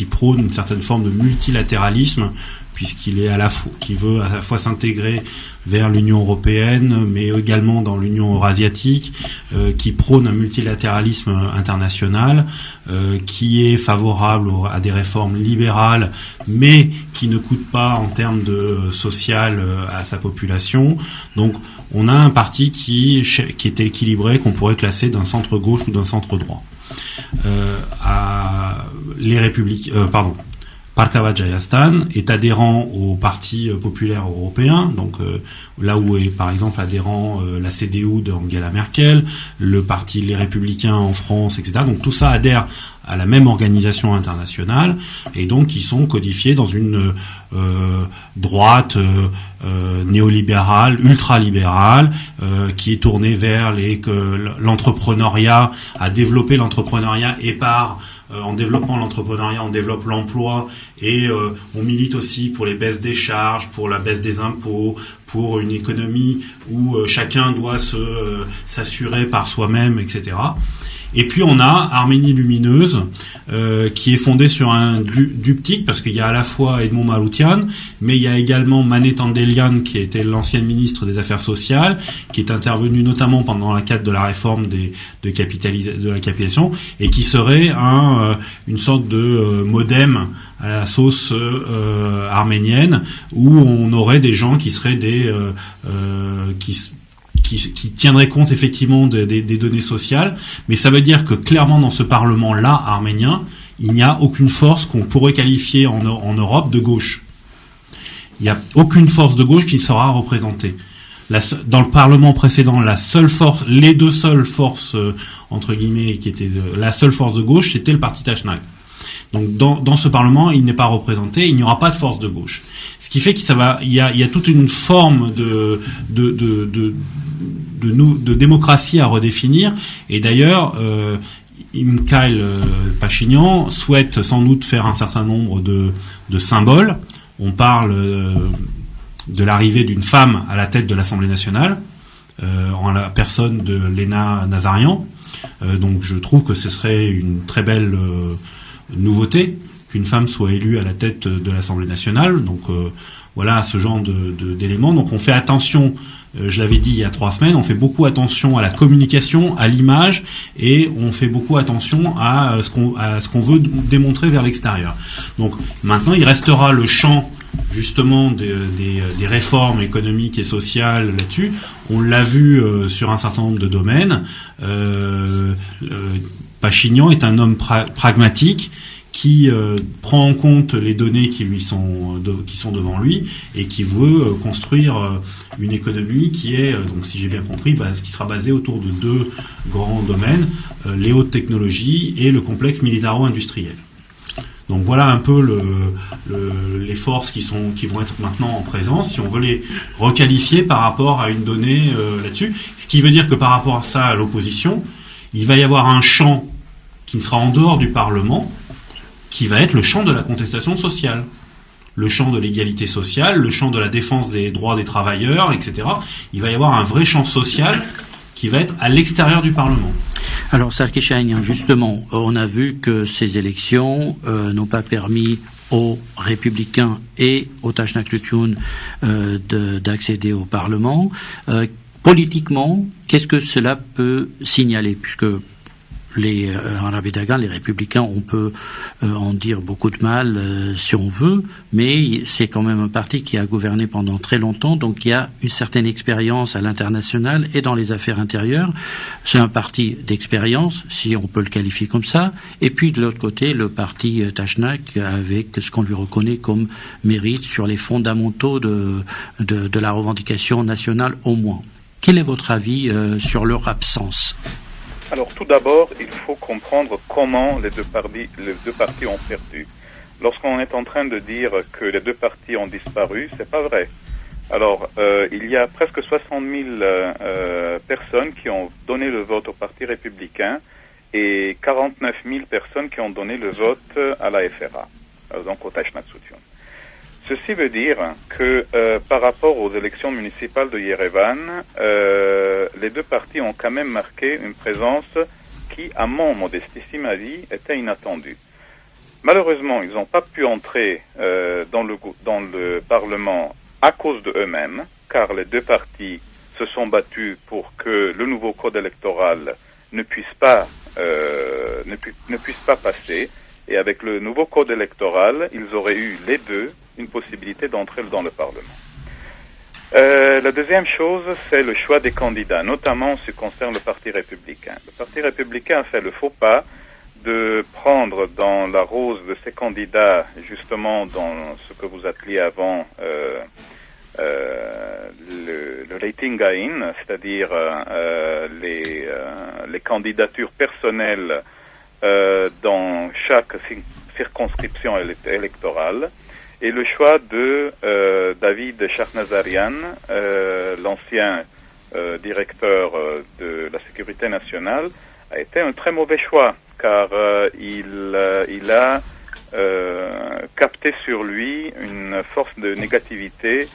prône une certaine forme de multilatéralisme, puisqu'il est qui veut à la fois s'intégrer vers l'Union européenne, mais également dans l'Union eurasiatique, qui prône un multilatéralisme international, qui est favorable à des réformes libérales, mais qui ne coûte pas en termes de social à sa population. Donc, on a un parti qui est équilibré, qu'on pourrait classer d'un centre gauche ou d'un centre droit. Parkava Jayastan est adhérent au Parti populaire européen, donc là où est par exemple adhérent la CDU d'Angela Merkel, le parti Les Républicains en France, etc. Donc tout ça adhère à la même organisation internationale, et donc ils sont codifiés dans une droite néolibérale, ultralibérale, qui est tournée vers l'entrepreneuriat, à développer l'entrepreneuriat, et en développant l'entrepreneuriat, on développe l'emploi, et on milite aussi pour les baisses des charges, pour la baisse des impôts, pour une économie où chacun doit s'assurer par soi-même, etc. Et puis on a Arménie Lumineuse, qui est fondée sur un diptyque, parce qu'il y a à la fois Edmond Maroukian, mais il y a également Manet Tandelian, qui était l'ancienne ministre des Affaires sociales, qui est intervenu notamment pendant la cadre de la réforme de la capitalisation, et qui serait une sorte de modem à la sauce arménienne, où on aurait des gens qui seraient qui tiendrait compte effectivement des données sociales, mais ça veut dire que clairement dans ce Parlement-là arménien, il n'y a aucune force qu'on pourrait qualifier en Europe de gauche. Il n'y a aucune force de gauche qui sera représentée. Dans le Parlement précédent, les deux seules forces entre guillemets qui étaient la seule force de gauche, c'était le parti Tashnag. Donc dans ce Parlement, il n'est pas représenté, il n'y aura pas de force de gauche. Ce qui fait qu'il y a toute une forme de démocratie à redéfinir. Et d'ailleurs, Imkail Pachinian souhaite sans doute faire un certain nombre de symboles on parle de l'arrivée d'une femme à la tête de l'Assemblée nationale, en la personne de Léna Nazarian. Donc je trouve que ce serait une très belle nouveauté qu'une femme soit élue à la tête de l'Assemblée nationale. Donc voilà, ce genre d'éléments. Donc on fait attention, je l'avais dit il y a 3 semaines, on fait beaucoup attention à la communication, à l'image, et on fait beaucoup attention à ce qu'on veut démontrer vers l'extérieur. Donc maintenant, il restera le champ justement des réformes économiques et sociales là-dessus. On l'a vu sur un certain nombre de domaines. Pachinian est un homme pragmatique qui prend en compte les données qui sont devant lui et qui veut construire une économie qui est, donc si j'ai bien compris, qui sera basée autour de 2 grands domaines, les hautes technologies et le complexe militaro-industriel. Donc voilà un peu les forces qui vont être maintenant en présence, si on veut les requalifier par rapport à une donnée là-dessus. Ce qui veut dire que par rapport à ça, à l'opposition, il va y avoir un champ qui sera en dehors du Parlement, qui va être le champ de la contestation sociale, le champ de l'égalité sociale, le champ de la défense des droits des travailleurs, etc. Il va y avoir un vrai champ social qui va être à l'extérieur du Parlement. Alors, Sarkisian, justement, on a vu que ces élections n'ont pas permis aux Républicains et aux Tashnaklutyun d'accéder au Parlement. Politiquement, qu'est-ce que cela peut signaler, puisque en Dagan, les Républicains, on peut en dire beaucoup de mal si on veut, mais c'est quand même un parti qui a gouverné pendant très longtemps, donc il y a une certaine expérience à l'international et dans les affaires intérieures. C'est un parti d'expérience, si on peut le qualifier comme ça, et puis de l'autre côté, le parti Tashnak, avec ce qu'on lui reconnaît comme mérite sur les fondamentaux de la revendication nationale au moins. Quel est votre avis sur leur absence ? Alors tout d'abord, il faut comprendre comment les deux partis ont perdu. Lorsqu'on est en train de dire que les 2 partis ont disparu, c'est pas vrai. Alors, il y a presque 60 000 personnes qui ont donné le vote au Parti républicain et 49 000 personnes qui ont donné le vote à la FRA, donc au Tashnaklutyun. Ceci veut dire que par rapport aux élections municipales de Yerevan, les 2 partis ont quand même marqué une présence qui, à mon modestissime avis, était inattendue. Malheureusement, ils n'ont pas pu entrer dans le Parlement à cause de eux-mêmes, car les 2 partis se sont battus pour que le nouveau code électoral ne puisse pas passer. Et avec le nouveau code électoral, ils auraient eu les 2 une possibilité d'entrer dans le Parlement. La deuxième chose, c'est le choix des candidats, notamment en ce qui concerne le Parti républicain. Le Parti républicain a fait le faux pas de prendre dans la rose de ses candidats, justement dans ce que vous appeliez avant le rating gain, c'est-à-dire les candidatures personnelles dans chaque circonscription électorale, et le choix de David Sharnazarian, l'ancien directeur de la sécurité nationale, a été un très mauvais choix, car il a capté sur lui une force de négativité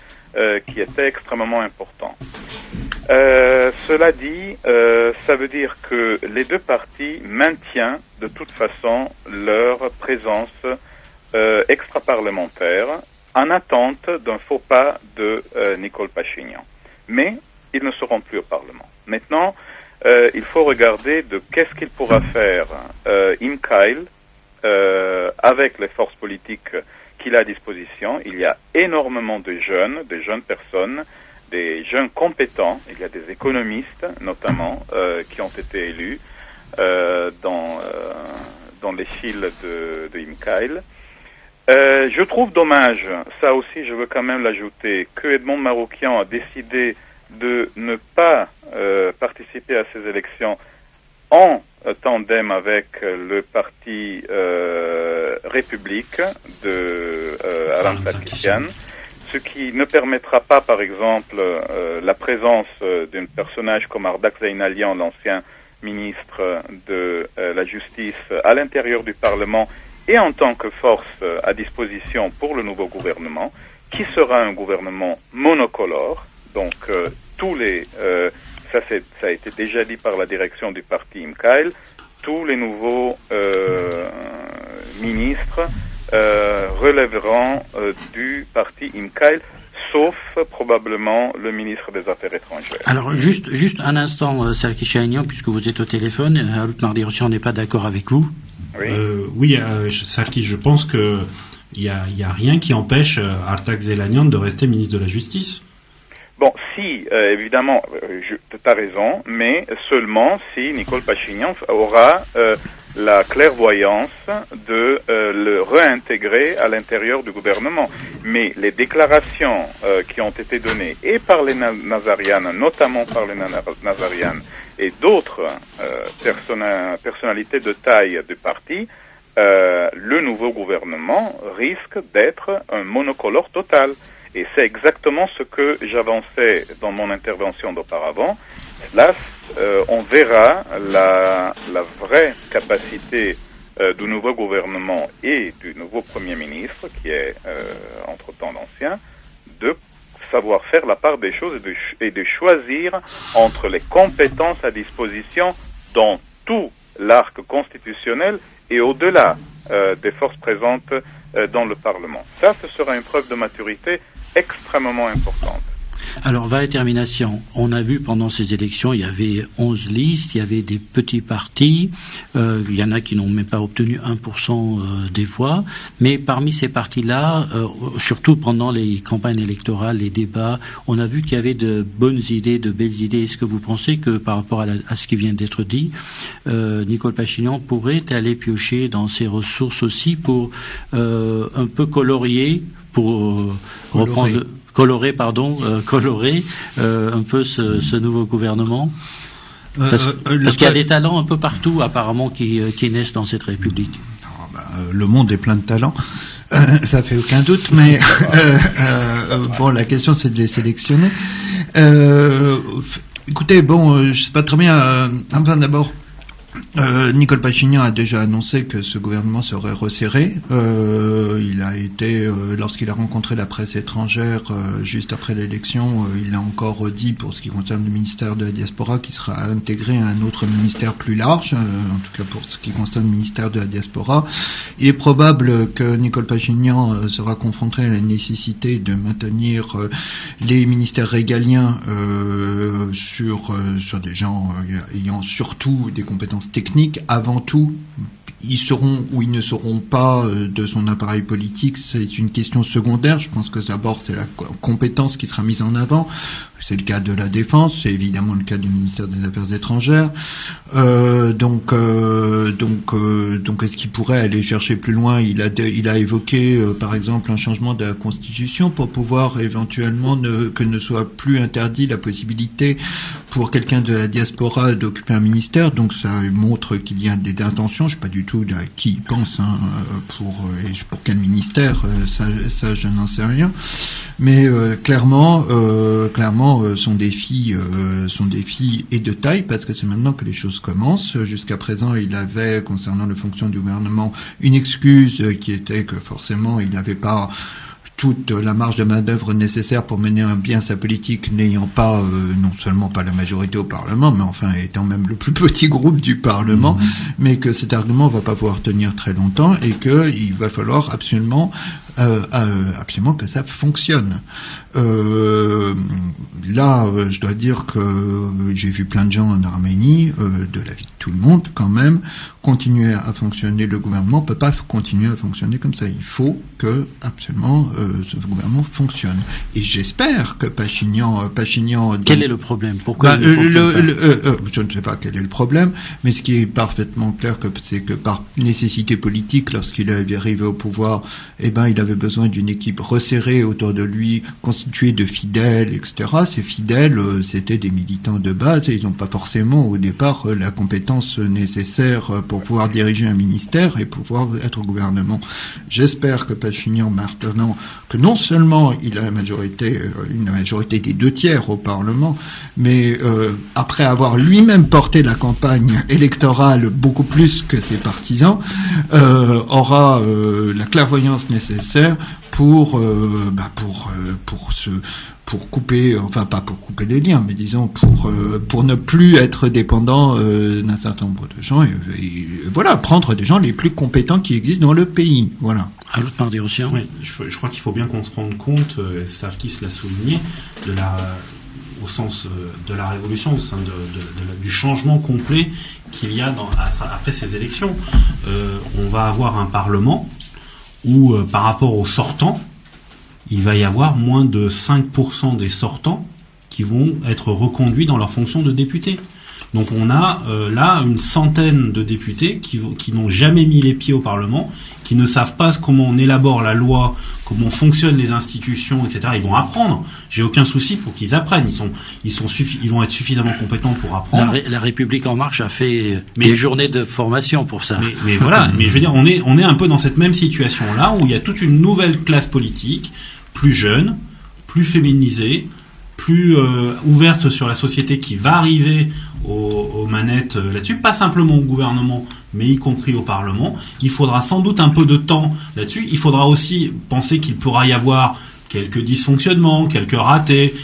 qui était extrêmement importante. Cela dit, ça veut dire que les 2 partis maintiennent de toute façon leur présence extra-parlementaire en attente d'un faux pas de Nicole Pachinian. Mais ils ne seront plus au Parlement. Maintenant, il faut regarder de qu'est-ce qu'il pourra faire Imkail avec les forces politiques qu'il a à disposition. Il y a énormément de jeunes personnes, des jeunes compétents. Il y a des économistes, notamment, qui ont été élus dans les files de Imkail. Je trouve dommage, ça aussi je veux quand même l'ajouter, que Edmond Maroukian a décidé de ne pas participer à ces élections en tandem avec le parti République de Aram Sarkisian, ce qui ne permettra pas, par exemple, la présence d'un personnage comme Ardak Zainalian, l'ancien ministre de la Justice, à l'intérieur du Parlement, et en tant que force à disposition pour le nouveau gouvernement, qui sera un gouvernement monocolore. Donc tous les ça a été déjà dit par la direction du parti Imkail, tous les nouveaux ministres relèveront du parti Imkail, sauf probablement le ministre des Affaires étrangères. Alors juste un instant, Serki Chahinian, puisque vous êtes au téléphone, Harout Mardi-Rossi n'est pas d'accord avec vous. Oui, Serki, je pense que il y a rien qui empêche Artak Zelanian de rester ministre de la Justice. Bon, si, évidemment, tu as raison, mais seulement si Nicole Pachinian aura la clairvoyance de le réintégrer à l'intérieur du gouvernement. Mais les déclarations qui ont été données et par les Nazarianes, notamment par les Nazarianes et d'autres personnalités de taille du parti, le nouveau gouvernement risque d'être un monocolore total. Et c'est exactement ce que j'avançais dans mon intervention d'auparavant. Là, on verra la vraie capacité du nouveau gouvernement et du nouveau Premier ministre, qui est entre-temps l'ancien, de savoir faire la part des choses et de choisir entre les compétences à disposition dans tout l'arc constitutionnel et au-delà des forces présentes dans le Parlement. Ça, ce sera une preuve de maturité extrêmement importante. Alors, va termination. On a vu pendant ces élections, il y avait 11 listes, il y avait des petits partis, il y en a qui n'ont même pas obtenu 1% des voix, mais parmi ces partis-là, surtout pendant les campagnes électorales, les débats, on a vu qu'il y avait de bonnes idées, de belles idées. Est-ce que vous pensez que par rapport à ce qui vient d'être dit, Nicole Pachinian pourrait aller piocher dans ses ressources aussi pour un peu colorier, pour reprendre... Colorer un peu ce nouveau gouvernement, parce qu'il y a des talents un peu partout apparemment qui naissent dans cette République. Le monde est plein de talents, ça fait aucun doute, mais bon, la question c'est de les sélectionner. Écoutez, bon, je sais pas très bien. Enfin, d'abord, Nicole Pachinian a déjà annoncé que ce gouvernement serait resserré. Il a été, lorsqu'il a rencontré la presse étrangère juste après l'élection, il a encore dit, pour ce qui concerne le ministère de la Diaspora, qu'il sera intégré à un autre ministère plus large, en tout cas pour ce qui concerne le ministère de la Diaspora. Il est probable que Nicole Pachinian sera confrontée à la nécessité de maintenir les ministères régaliens sur des gens ayant surtout des compétences techniques. Avant tout, ils seront ou ils ne seront pas de son appareil politique, c'est une question secondaire. Je pense que d'abord c'est la compétence qui sera mise en avant. C'est le cas de la Défense, c'est évidemment le cas du ministère des Affaires étrangères. Donc, est-ce qu'il pourrait aller chercher plus loin? Il a évoqué, par exemple, un changement de la Constitution pour pouvoir éventuellement que ne soit plus interdit la possibilité pour quelqu'un de la diaspora d'occuper un ministère. Donc, ça montre qu'il y a des intentions. Je sais pas du tout à qui il pense, pour quel ministère. Ça, je n'en sais rien. Mais clairement, son défi est de taille, parce que c'est maintenant que les choses commencent. Jusqu'à présent, il avait, concernant la fonction du gouvernement, une excuse qui était que forcément, il n'avait pas toute la marge de main-d'œuvre nécessaire pour mener bien sa politique, n'ayant pas, non seulement pas la majorité au Parlement, mais enfin étant même le plus petit groupe du Parlement, mais que cet argument va pas pouvoir tenir très longtemps et que il va falloir absolument que ça fonctionne. Là, je dois dire que j'ai vu plein de gens en Arménie, de l'avis de tout le monde, quand même, continuer à fonctionner. Le gouvernement peut pas continuer à fonctionner comme ça. Il faut que absolument ce gouvernement fonctionne. Et j'espère que Pachinian. Quel est le problème? Pourquoi je ne sais pas quel est le problème, mais ce qui est parfaitement clair, c'est que par nécessité politique, lorsqu'il est arrivé au pouvoir, il avait besoin d'une équipe resserrée autour de lui, constituée de fidèles, etc. Ces fidèles, c'était des militants de base, et ils n'ont pas forcément au départ la compétence nécessaire pour pouvoir diriger un ministère et pouvoir être au gouvernement. J'espère que Pachinian, maintenant, que non seulement il a une majorité des 2/3 au Parlement, mais après avoir lui-même porté la campagne électorale beaucoup plus que ses partisans, aura la clairvoyance nécessaire pour couper, enfin pas pour couper les liens, mais disons pour ne plus être dépendant d'un certain nombre de gens et voilà, prendre des gens les plus compétents qui existent dans le pays. Voilà. À l'autre part des océans. Oui, je crois qu'il faut bien qu'on se rende compte, Sarkis l'a souligné, au sens de la révolution, au sein du changement complet qu'il y a après ces élections. On va avoir un parlement où, par rapport aux sortants, il va y avoir moins de 5% des sortants qui vont être reconduits dans leur fonction de députés. Donc on a là une centaine de députés qui n'ont jamais mis les pieds au Parlement, qui ne savent pas comment on élabore la loi, comment fonctionnent les institutions, etc. Ils vont apprendre. J'ai aucun souci pour qu'ils apprennent. Ils vont être suffisamment compétents pour apprendre. La République en marche a fait des journées de formation pour ça. Mais voilà. Mais je veux dire, on est un peu dans cette même situation là où il y a toute une nouvelle classe politique, plus jeune, plus féminisée, plus ouverte sur la société, qui va arriver aux manettes là-dessus, pas simplement au gouvernement, mais y compris au Parlement. Il faudra sans doute un peu de temps là-dessus. Il faudra aussi penser qu'il pourra y avoir quelques dysfonctionnements, quelques ratés,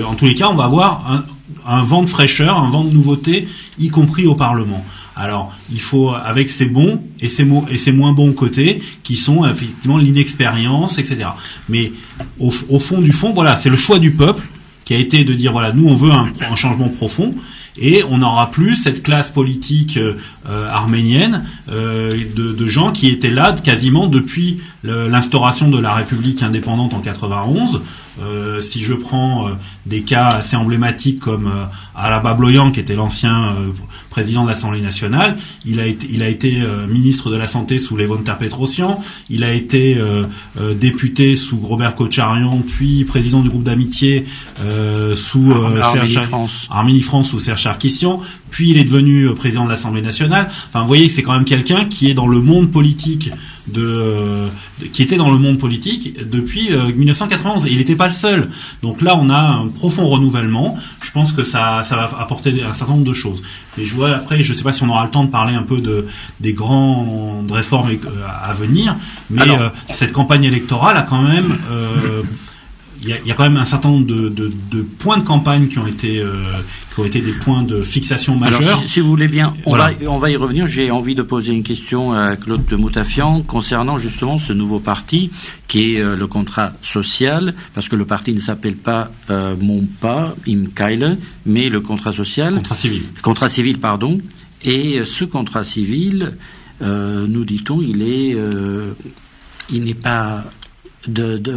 en tous les cas, on va avoir un vent de fraîcheur, un vent de nouveauté, y compris au Parlement. Alors, il faut, avec ses bons et ses moins bons côtés, qui sont effectivement l'inexpérience, etc. Mais au fond du fond, voilà, c'est le choix du peuple qui a été de dire, voilà, nous on veut un changement profond, et on n'aura plus cette classe politique arménienne de gens qui étaient là quasiment depuis l'instauration de la République indépendante en 91. Si je prends des cas assez emblématiques comme Ala Babloyan, qui était l'ancien président de l'Assemblée nationale, il a été ministre de la Santé sous Levon Ter-Petrosian, il a été député sous Robert Kotcharian, puis président du groupe d'amitié sous Arménie France sous Serge Sarkissian, puis il est devenu président de l'Assemblée nationale. Enfin, vous voyez que c'est quand même quelqu'un qui est dans le monde politique qui était dans le monde politique depuis 1991, et il n'était pas le seul. Donc là, on a un profond renouvellement. Je pense que ça va apporter un certain nombre de choses. Mais je vois après, je sais pas si on aura le temps de parler un peu des grandes réformes à venir, mais cette campagne électorale a quand même il y a quand même un certain nombre de points de campagne qui ont été des points de fixation majeurs. Alors, si vous voulez bien, on va y revenir. J'ai envie de poser une question à Claude de Moutafian concernant justement ce nouveau parti qui est le contrat social, parce que le parti ne s'appelle pas MONPA, Imkeile, mais le contrat social. Contrat civil, pardon. Et ce contrat civil, nous dit-on, il n'est pas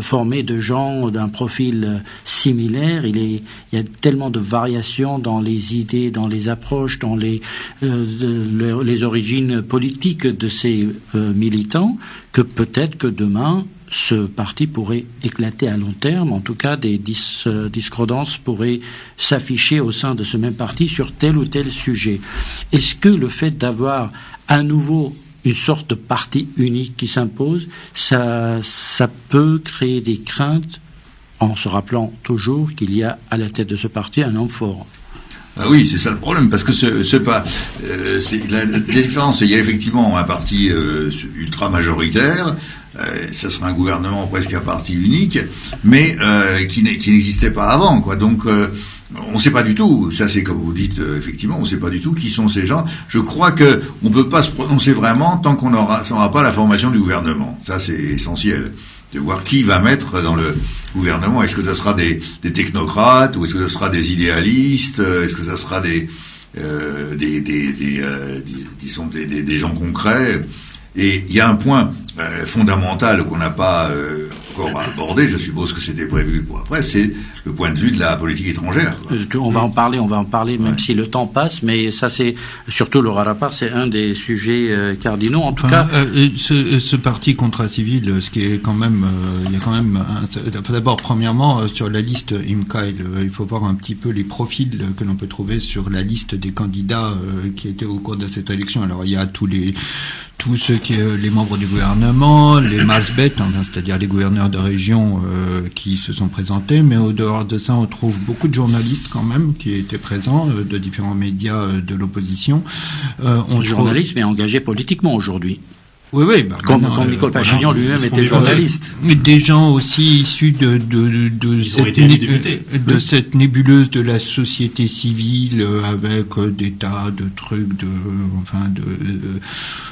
formé de gens d'un profil similaire. Il y a tellement de variations dans les idées, dans les approches, dans les origines politiques de ces militants, que peut-être que demain ce parti pourrait éclater à long terme. En tout cas, des discordances pourraient s'afficher au sein de ce même parti sur tel ou tel sujet. Est-ce que le fait d'avoir à nouveau une sorte de parti unique qui s'impose, ça peut créer des craintes, en se rappelant toujours qu'il y a à la tête de ce parti un homme fort? Ah oui, c'est ça le problème, parce que c'est la différence. Il y a effectivement un parti ultra majoritaire, ça sera un gouvernement presque un parti unique, mais qui n'existait pas avant, quoi. Donc on ne sait pas du tout, ça c'est comme vous dites, effectivement, on ne sait pas du tout qui sont ces gens. Je crois que on peut pas se prononcer vraiment tant qu'on n'aura pas la formation du gouvernement. Ça c'est essentiel, de voir qui va mettre dans le gouvernement. Est-ce que ça sera des technocrates, ou est-ce que ça sera des idéalistes, est-ce que ça sera des gens concrets. Et il y a un point fondamental qu'on n'a pas encore abordé, je suppose que c'était prévu pour après, c'est le point de vue de la politique étrangère, quoi. On va en parler, même si le temps passe, mais ça c'est, surtout le Rarapar, c'est un des sujets cardinaux, en tout cas. Ce parti contrat civil, ce qui est quand même, il y a quand même, d'abord, premièrement, sur la liste Imkeile, il faut voir un petit peu les profils que l'on peut trouver sur la liste des candidats qui étaient au cours de cette élection. Alors il y a tous tous ceux les membres du gouvernement, les Malsbeth, c'est-à-dire les gouverneurs de région qui se sont présentés, mais au dehors de ça, on trouve beaucoup de journalistes quand même qui étaient présents de différents médias de l'opposition. Journalistes, mais engagés politiquement aujourd'hui. Oui, comme Nicole Pachignan lui-même était journaliste. Des gens aussi issus de cette nébuleuse de la société civile avec des tas de trucs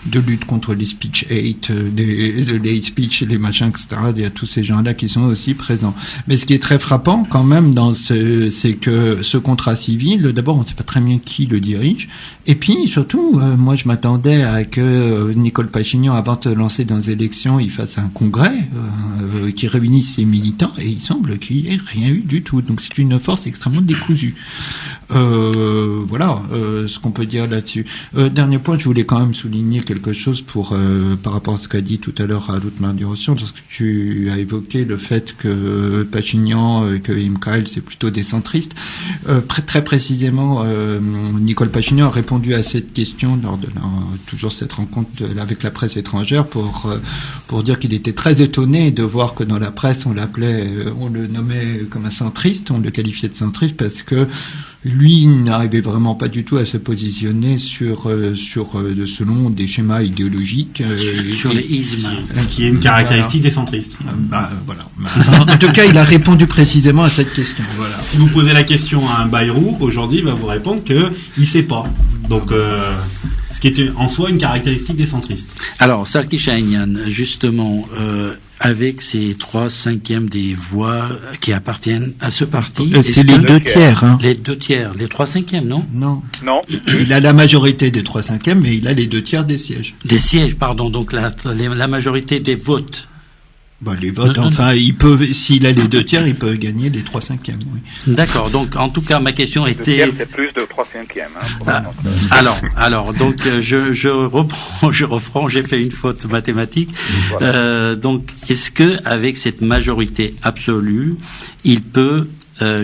de lutte contre les speech hate, les hate speech, les machins, etc. Il y a tous ces gens-là qui sont aussi présents. Mais ce qui est très frappant quand même c'est que ce contrat civil, d'abord on ne sait pas très bien qui le dirige, et puis surtout, moi je m'attendais à que Nicole Pachignan, avant de se lancer dans les élections, il fasse un congrès qui réunisse ses militants, et il semble qu'il n'y ait rien eu du tout. Donc c'est une force extrêmement décousue. Voilà ce qu'on peut dire là-dessus. Dernier point, je voulais quand même souligner quelque chose par rapport à ce qu'a dit tout à l'heure à Ruth Mardi-Rossion, parce que tu as évoqué le fait que Pachignan, que Imkaël, c'est plutôt des centristes. Très précisément, Nicole Pachignan a répondu à cette question lors de toujours cette rencontre avec la presse étrangère pour dire qu'il était très étonné de voir que dans la presse on le nommait comme un centriste, on le qualifiait de centriste parce que lui n'arrivait vraiment pas du tout à se positionner selon des schémas idéologiques. Sur les ismes. Ce qui est une caractéristique des centristes. Voilà. En tout cas, il a répondu précisément à cette question. Voilà. Si vous posez la question à un Bayrou, aujourd'hui, il va vous répondre qu'il sait pas. Donc, ce qui est en soi une caractéristique des centristes. Alors, Sarkis Shahinian, justement, avec ces 3/5 des voix qui appartiennent à ce parti. C'est les 2/3. Hein. Les 2/3, les 3/5, non? Non. Il a la majorité des 3/5, mais il a les 2/3 des sièges. Des sièges, pardon. Donc la majorité des votes. Les votes, s'il a les 2/3, il peut gagner les 3/5. Oui. D'accord. Donc, en tout cas, ma question était. C'est plus de 3/5. Alors, donc, je reprends, j'ai fait une faute mathématique. Voilà. Donc, est-ce que, avec cette majorité absolue, il peut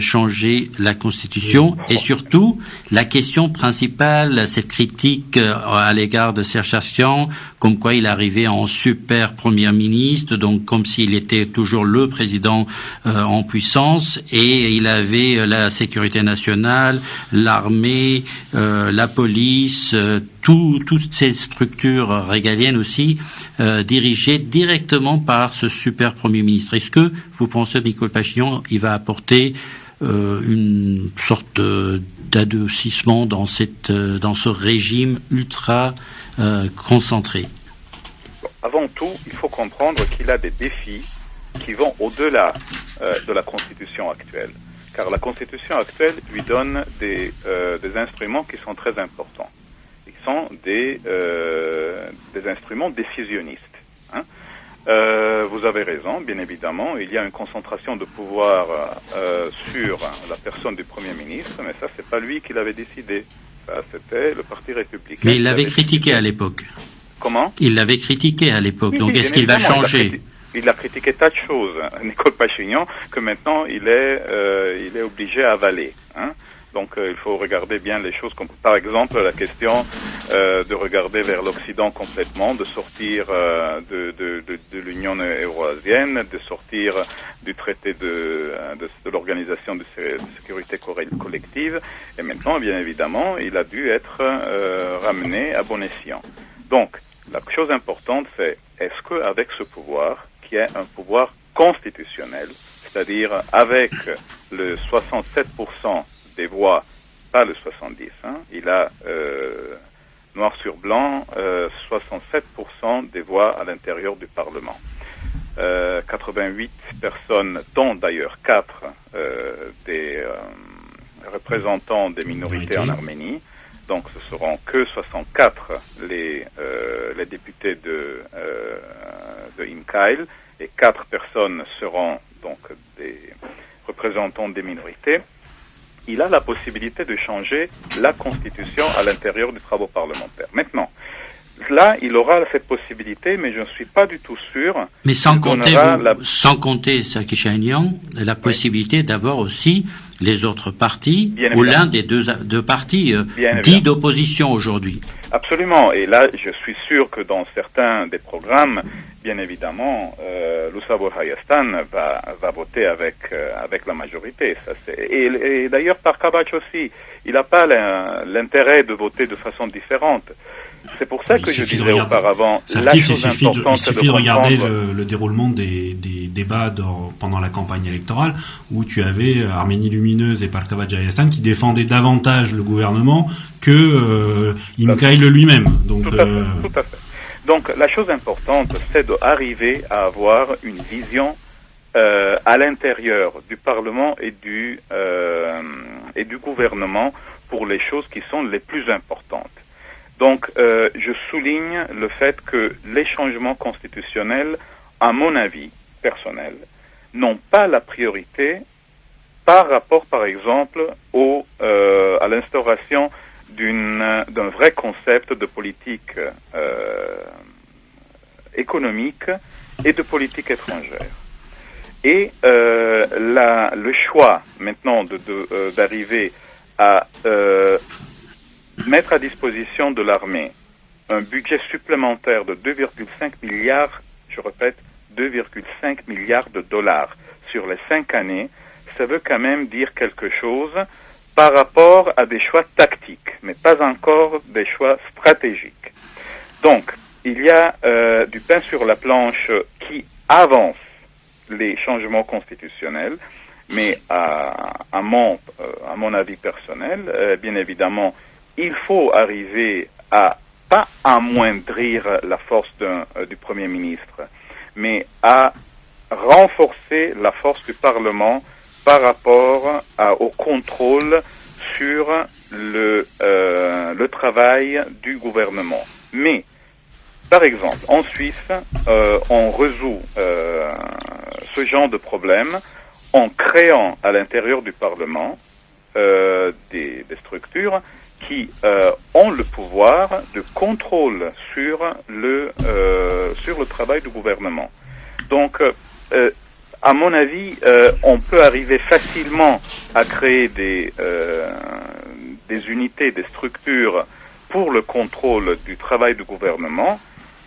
changer la Constitution, et surtout la question principale, cette critique à l'égard de Serge Sarkian, comme quoi il arrivait en super premier ministre, donc comme s'il était toujours le président en puissance, et il avait la sécurité nationale, l'armée, la police, toutes ces structures régaliennes aussi dirigées directement par ce super premier ministre. Est-ce que vous pensez que Nicole Pachignan, il va apporter une sorte d'adoucissement dans ce régime ultra concentré? Avant tout, il faut comprendre qu'il a des défis qui vont au-delà de la Constitution actuelle. Car la Constitution actuelle lui donne des instruments qui sont très importants. Ils sont des instruments décisionnistes. Hein. Vous avez raison, bien évidemment, il y a une concentration de pouvoir sur la personne du Premier ministre, mais ça, c'est pas lui qui l'avait décidé. Ça, c'était le Parti républicain. Mais il l'avait critiqué à l'époque. Comment? Il l'avait critiqué à l'époque, donc est-ce qu'il va changer? Il a critiqué tas de choses, Nicole Pachignan, que maintenant il est obligé à avaler. Hein. Donc il faut regarder bien les choses, comme par exemple la question de regarder vers l'Occident complètement, de sortir de l'Union euro-asienne, de sortir du traité de l'Organisation de sécurité collective. Et maintenant, bien évidemment, il a dû être ramené à bon escient. Donc, la chose importante, c'est est-ce qu'avec ce pouvoir, qui est un pouvoir constitutionnel, c'est-à-dire avec le 67% des voix, pas le 70%, il a noir sur blanc 67% des voix à l'intérieur du Parlement. 88 personnes, dont d'ailleurs 4 des représentants des minorités en Arménie. Donc ce seront que 64 les députés de Imkaël, et 4 personnes seront donc des représentants des minorités. Il a la possibilité de changer la Constitution à l'intérieur des travaux parlementaires. Maintenant, là, il aura cette possibilité, mais je ne suis pas du tout sûr. Mais sans compter, Sarkis Shahinian, la possibilité d'avoir aussi les autres partis Bien ou évidemment. l'un des deux partis Bien dits évidemment. d'opposition aujourd'hui? Absolument. Et là, je suis sûr que dans certains des programmes, bien évidemment, Lusabur Hayastan va voter avec la majorité. Ça, et d'ailleurs, Parkabach aussi, il n'a pas l'intérêt de voter de façon différente. C'est pour ça que je disais auparavant, la chose importante, il suffit de regarder le déroulement des débats pendant la campagne électorale, où tu avais Arménie Lumineuse et Parkabach Hayastan qui défendaient davantage le gouvernement que Imkaïl lui-même. Donc, tout à fait. Donc, la chose importante, c'est d'arriver à avoir une vision à l'intérieur du Parlement et du gouvernement pour les choses qui sont les plus importantes. Donc, je souligne le fait que les changements constitutionnels, à mon avis personnel, n'ont pas la priorité par rapport, par exemple, à l'instauration d'un vrai concept de politique économique et de politique étrangère. Et le choix maintenant d'arriver à mettre à disposition de l'armée un budget supplémentaire de 2,5 milliards, je répète, 2,5 milliards de dollars sur les 5 années, ça veut quand même dire quelque chose par rapport à des choix tactiques, mais pas encore des choix stratégiques. Donc, il y a du pain sur la planche qui avance les changements constitutionnels, mais à mon avis personnel, bien évidemment, il faut arriver à pas amoindrir la force du Premier ministre, mais à renforcer la force du Parlement par rapport au contrôle sur le travail du gouvernement. Mais, par exemple, en Suisse, on résout ce genre de problème en créant à l'intérieur du Parlement des structures qui ont le pouvoir de contrôle sur le travail du gouvernement. Donc, à mon avis, on peut arriver facilement à créer des unités, des structures pour le contrôle du travail du gouvernement,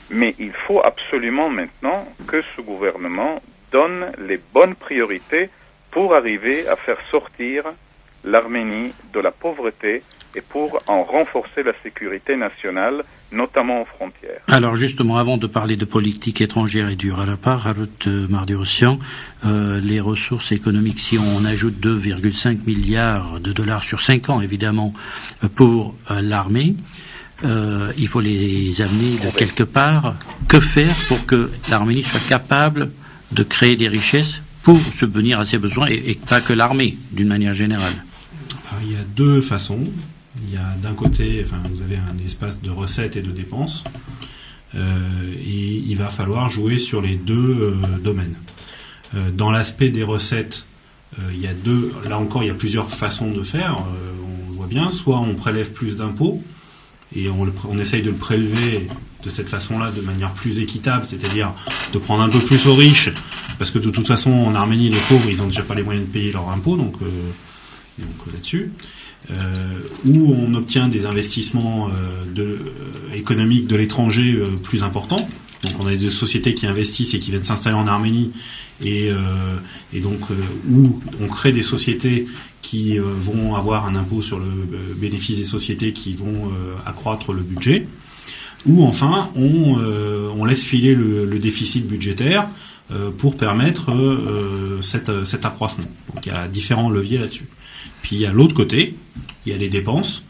mais il faut absolument maintenant que ce gouvernement donne les bonnes priorités pour arriver à faire sortir l'Arménie de la pauvreté et pour en renforcer la sécurité nationale, notamment aux frontières. Alors justement, avant de parler de politique étrangère et du Ralapa, Harut Mardirossian, les ressources économiques, si on ajoute 2,5 milliards de dollars sur 5 ans, évidemment, pour l'armée, il faut les amener de quelque part. Que faire pour que l'Arménie soit capable de créer des richesses pour subvenir à ses besoins et pas que l'armée, d'une manière générale? Alors, il y a deux façons. Il y a d'un côté, vous avez un espace de recettes et de dépenses, et il va falloir jouer sur les deux domaines. Dans l'aspect des recettes, il y a là encore, il y a plusieurs façons de faire. On le voit bien. Soit on prélève plus d'impôts et on essaye de le prélever de cette façon-là de manière plus équitable, c'est-à-dire de prendre un peu plus aux riches, parce que de toute façon en Arménie les pauvres ils n'ont déjà pas les moyens de payer leurs impôts, donc là-dessus. Où on obtient des investissements économiques de l'étranger plus importants. Donc on a des sociétés qui investissent et qui viennent s'installer en Arménie, et donc où on crée des sociétés qui vont avoir un impôt sur le bénéfice des sociétés qui vont accroître le budget. Ou enfin on laisse filer le déficit budgétaire pour permettre cet accroissement. Donc il y a différents leviers là-dessus. Puis il y a l'autre côté, il y a les dépenses,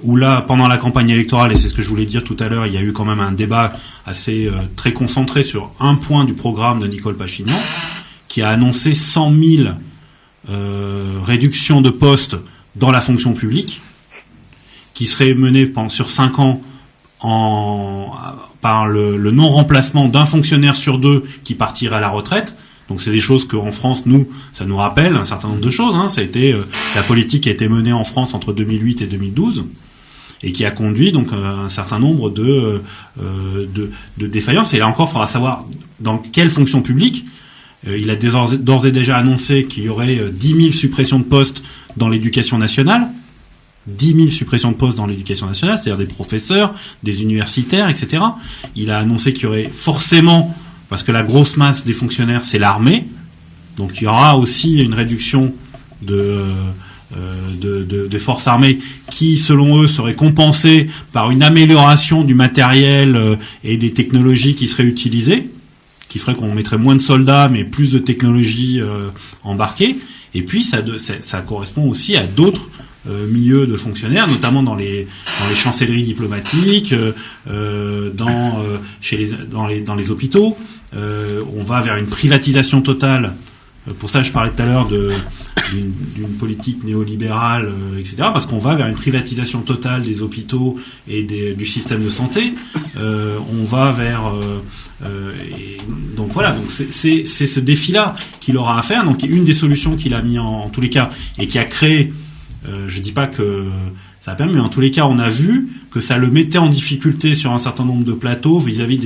où là, pendant la campagne électorale, et c'est ce que je voulais dire tout à l'heure, il y a eu quand même un débat assez très concentré sur un point du programme de Nicole Pachinian, qui a annoncé 100 000 réductions de postes dans la fonction publique, qui seraient menées sur 5 ans par le non-remplacement d'un fonctionnaire sur 2 qui partirait à la retraite. Donc c'est des choses qu'en France, ça nous rappelle un certain nombre de choses. Ça a été la politique qui a été menée en France entre 2008 et 2012 et qui a conduit donc un certain nombre de défaillances. Et là encore, il faudra savoir dans quelle fonction publique Il a d'ores et déjà annoncé qu'il y aurait 10 000 suppressions de postes dans l'éducation nationale. 10 000 suppressions de postes dans l'éducation nationale, c'est-à-dire des professeurs, des universitaires, etc. Il a annoncé qu'il y aurait forcément, parce que la grosse masse des fonctionnaires, c'est l'armée, donc il y aura aussi une réduction des forces armées qui, selon eux, serait compensée par une amélioration du matériel et des technologies qui seraient utilisées, qui ferait qu'on mettrait moins de soldats mais plus de technologies embarquées. Et puis ça correspond aussi à d'autres milieux de fonctionnaires, notamment dans les chancelleries diplomatiques, dans les hôpitaux. On va vers une privatisation totale. Pour ça, je parlais tout à l'heure d'une politique néolibérale, etc. Parce qu'on va vers une privatisation totale des hôpitaux et du système de santé. On va vers et donc voilà. Donc c'est ce défi-là qu'il aura à faire. Donc une des solutions qu'il a mis en tous les cas et qui a créé. Je dis pas que ça a permis, mais en tous les cas, on a vu que ça le mettait en difficulté sur un certain nombre de plateaux vis-à-vis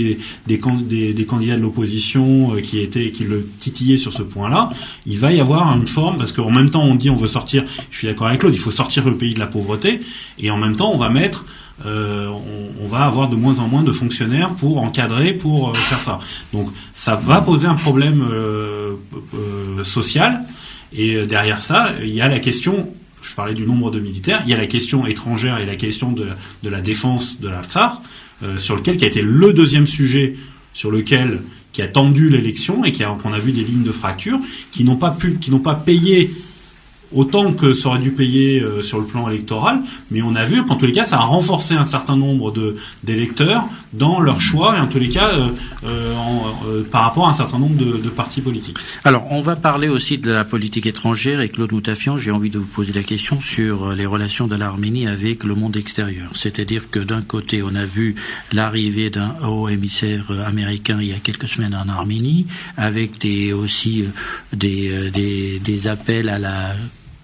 des candidats de l'opposition qui le titillaient sur ce point-là. Il va y avoir une forme, parce qu'en même temps, on dit on veut sortir, je suis d'accord avec Claude, il faut sortir le pays de la pauvreté, et en même temps, on va mettre, on va avoir de moins en moins de fonctionnaires pour encadrer, pour faire ça. Donc, ça va poser un problème social, et derrière ça, il y a la question. Je parlais du nombre de militaires. Il y a la question étrangère et la question de la défense de l'Artsakh, sur lequel qui a été le deuxième sujet qui a tendu l'élection et qu'on a vu des lignes de fracture qui n'ont pas payé autant que ça aurait dû payer sur le plan électoral, mais on a vu qu'en tous les cas ça a renforcé un certain nombre d'électeurs dans leur choix et en tous les cas par rapport à un certain nombre de partis politiques. Alors on va parler aussi de la politique étrangère et Claude Moutafian, j'ai envie de vous poser la question sur les relations de l'Arménie avec le monde extérieur. C'est-à-dire que d'un côté on a vu l'arrivée d'un haut émissaire américain il y a quelques semaines en Arménie avec des appels à la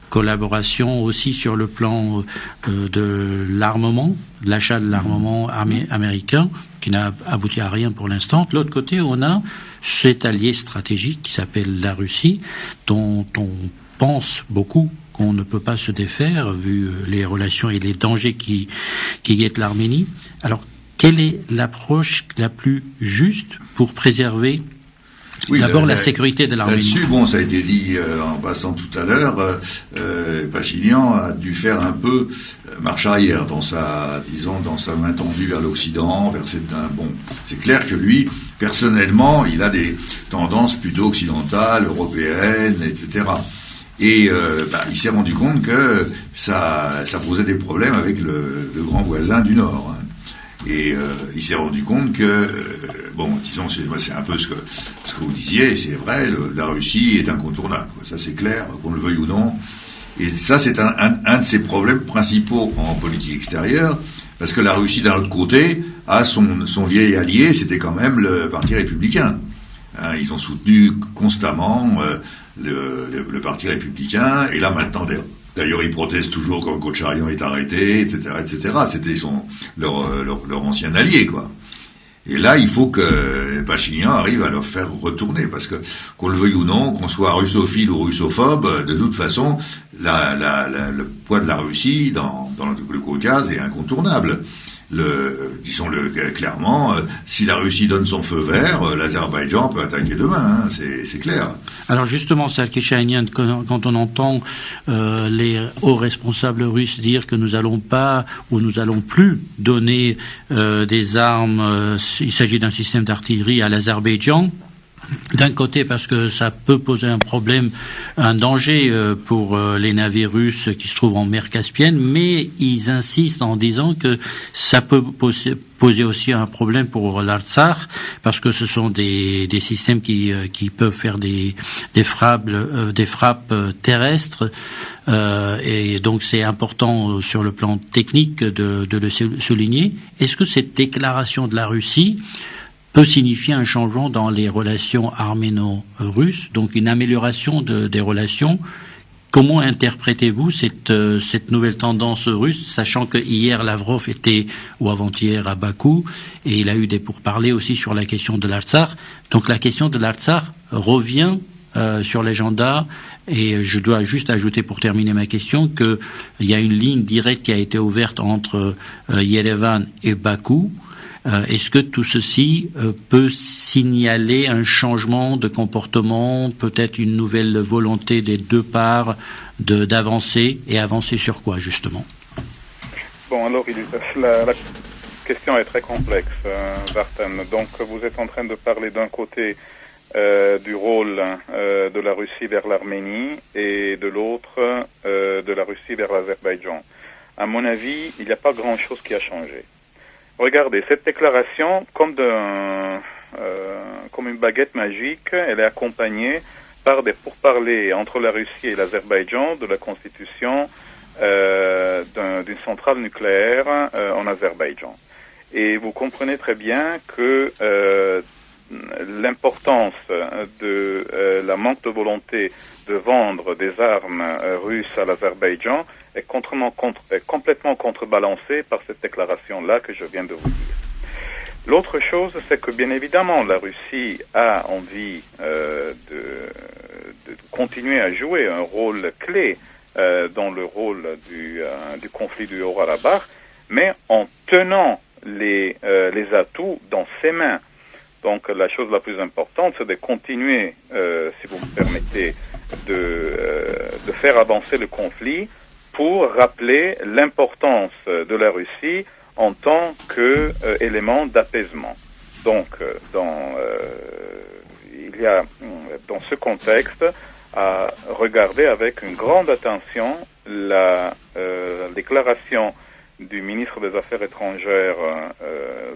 collaboration aussi sur le plan de l'armement, l'achat de l'armement américain, qui n'a abouti à rien pour l'instant. De l'autre côté, on a cet allié stratégique qui s'appelle la Russie, dont on pense beaucoup qu'on ne peut pas se défaire, vu les relations et les dangers qui guettent l'Arménie. Alors, quelle est l'approche la plus juste pour préserver d'abord la sécurité de l'Arménie? Là-dessus, bon, ça a été dit en passant tout à l'heure, Pachinian a dû faire un peu marche arrière dans sa main tendue vers l'Occident, c'est clair que lui, personnellement, il a des tendances plutôt occidentales, européennes, etc. Et il s'est rendu compte que ça posait des problèmes avec le grand voisin du Nord. Hein. Et il s'est rendu compte que, disons, c'est un peu ce que vous disiez, et c'est vrai, la Russie est incontournable. Ça, c'est clair, qu'on le veuille ou non. Et ça, c'est un de ses problèmes principaux en politique extérieure, parce que la Russie, d'un autre côté, a son vieil allié, c'était quand même le Parti républicain. Hein, ils ont soutenu constamment le Parti républicain, et là, maintenant, d'ailleurs, ils protestent toujours quand Kocharian est arrêté, etc., etc. C'était leur ancien allié, quoi. Et là, il faut que Pachinian arrive à leur faire retourner, parce que, qu'on le veuille ou non, qu'on soit russophile ou russophobe, de toute façon, le poids de la Russie dans le Caucase est incontournable. Disons-le clairement, si la Russie donne son feu vert, l'Azerbaïdjan peut attaquer demain, hein, c'est clair. Alors justement, Sergei Chahinian, quand on entend les hauts responsables russes dire que nous allons pas ou nous allons plus donner des armes, il s'agit d'un système d'artillerie à l'Azerbaïdjan. D'un côté parce que ça peut poser un danger pour les navires russes qui se trouvent en mer Caspienne, mais ils insistent en disant que ça peut poser aussi un problème pour l'Artsakh parce que ce sont des systèmes qui peuvent faire des frappes terrestres et donc c'est important sur le plan technique de le souligner. Est-ce que cette déclaration de la Russie peut signifier un changement dans les relations arméno-russes, donc une amélioration des relations comment interprétez-vous cette nouvelle tendance russe, sachant que hier Lavrov était, ou avant-hier, à Bakou, et il a eu des pourparlers aussi sur la question de l'Artsakh. Donc la question de l'Artsakh revient sur l'agenda, et je dois juste ajouter pour terminer ma question qu'il y a une ligne directe qui a été ouverte entre Yerevan et Bakou. Est-ce que tout ceci peut signaler un changement de comportement, peut-être une nouvelle volonté des deux parts d'avancer, et avancer sur quoi justement? Bon, alors la question est très complexe, Vartan. Donc vous êtes en train de parler d'un côté du rôle de la Russie vers l'Arménie et de l'autre de la Russie vers l'Azerbaïdjan. À mon avis, il n'y a pas grand-chose qui a changé. Regardez, cette déclaration, comme une baguette magique, elle est accompagnée par des pourparlers entre la Russie et l'Azerbaïdjan de la constitution d'une centrale nucléaire en Azerbaïdjan. Et vous comprenez très bien que l'importance de la manque de volonté de vendre des armes russes à l'Azerbaïdjan est complètement contrebalancée par cette déclaration-là que je viens de vous dire. L'autre chose, c'est que bien évidemment, la Russie a envie de continuer à jouer un rôle clé dans le rôle du conflit du Haut-Karabakh, mais en tenant les atouts dans ses mains. Donc la chose la plus importante, c'est de continuer, si vous me permettez, de faire avancer le conflit pour rappeler l'importance de la Russie en tant qu'élément d'apaisement. Donc il y a dans ce contexte à regarder avec une grande attention la déclaration du ministre des Affaires étrangères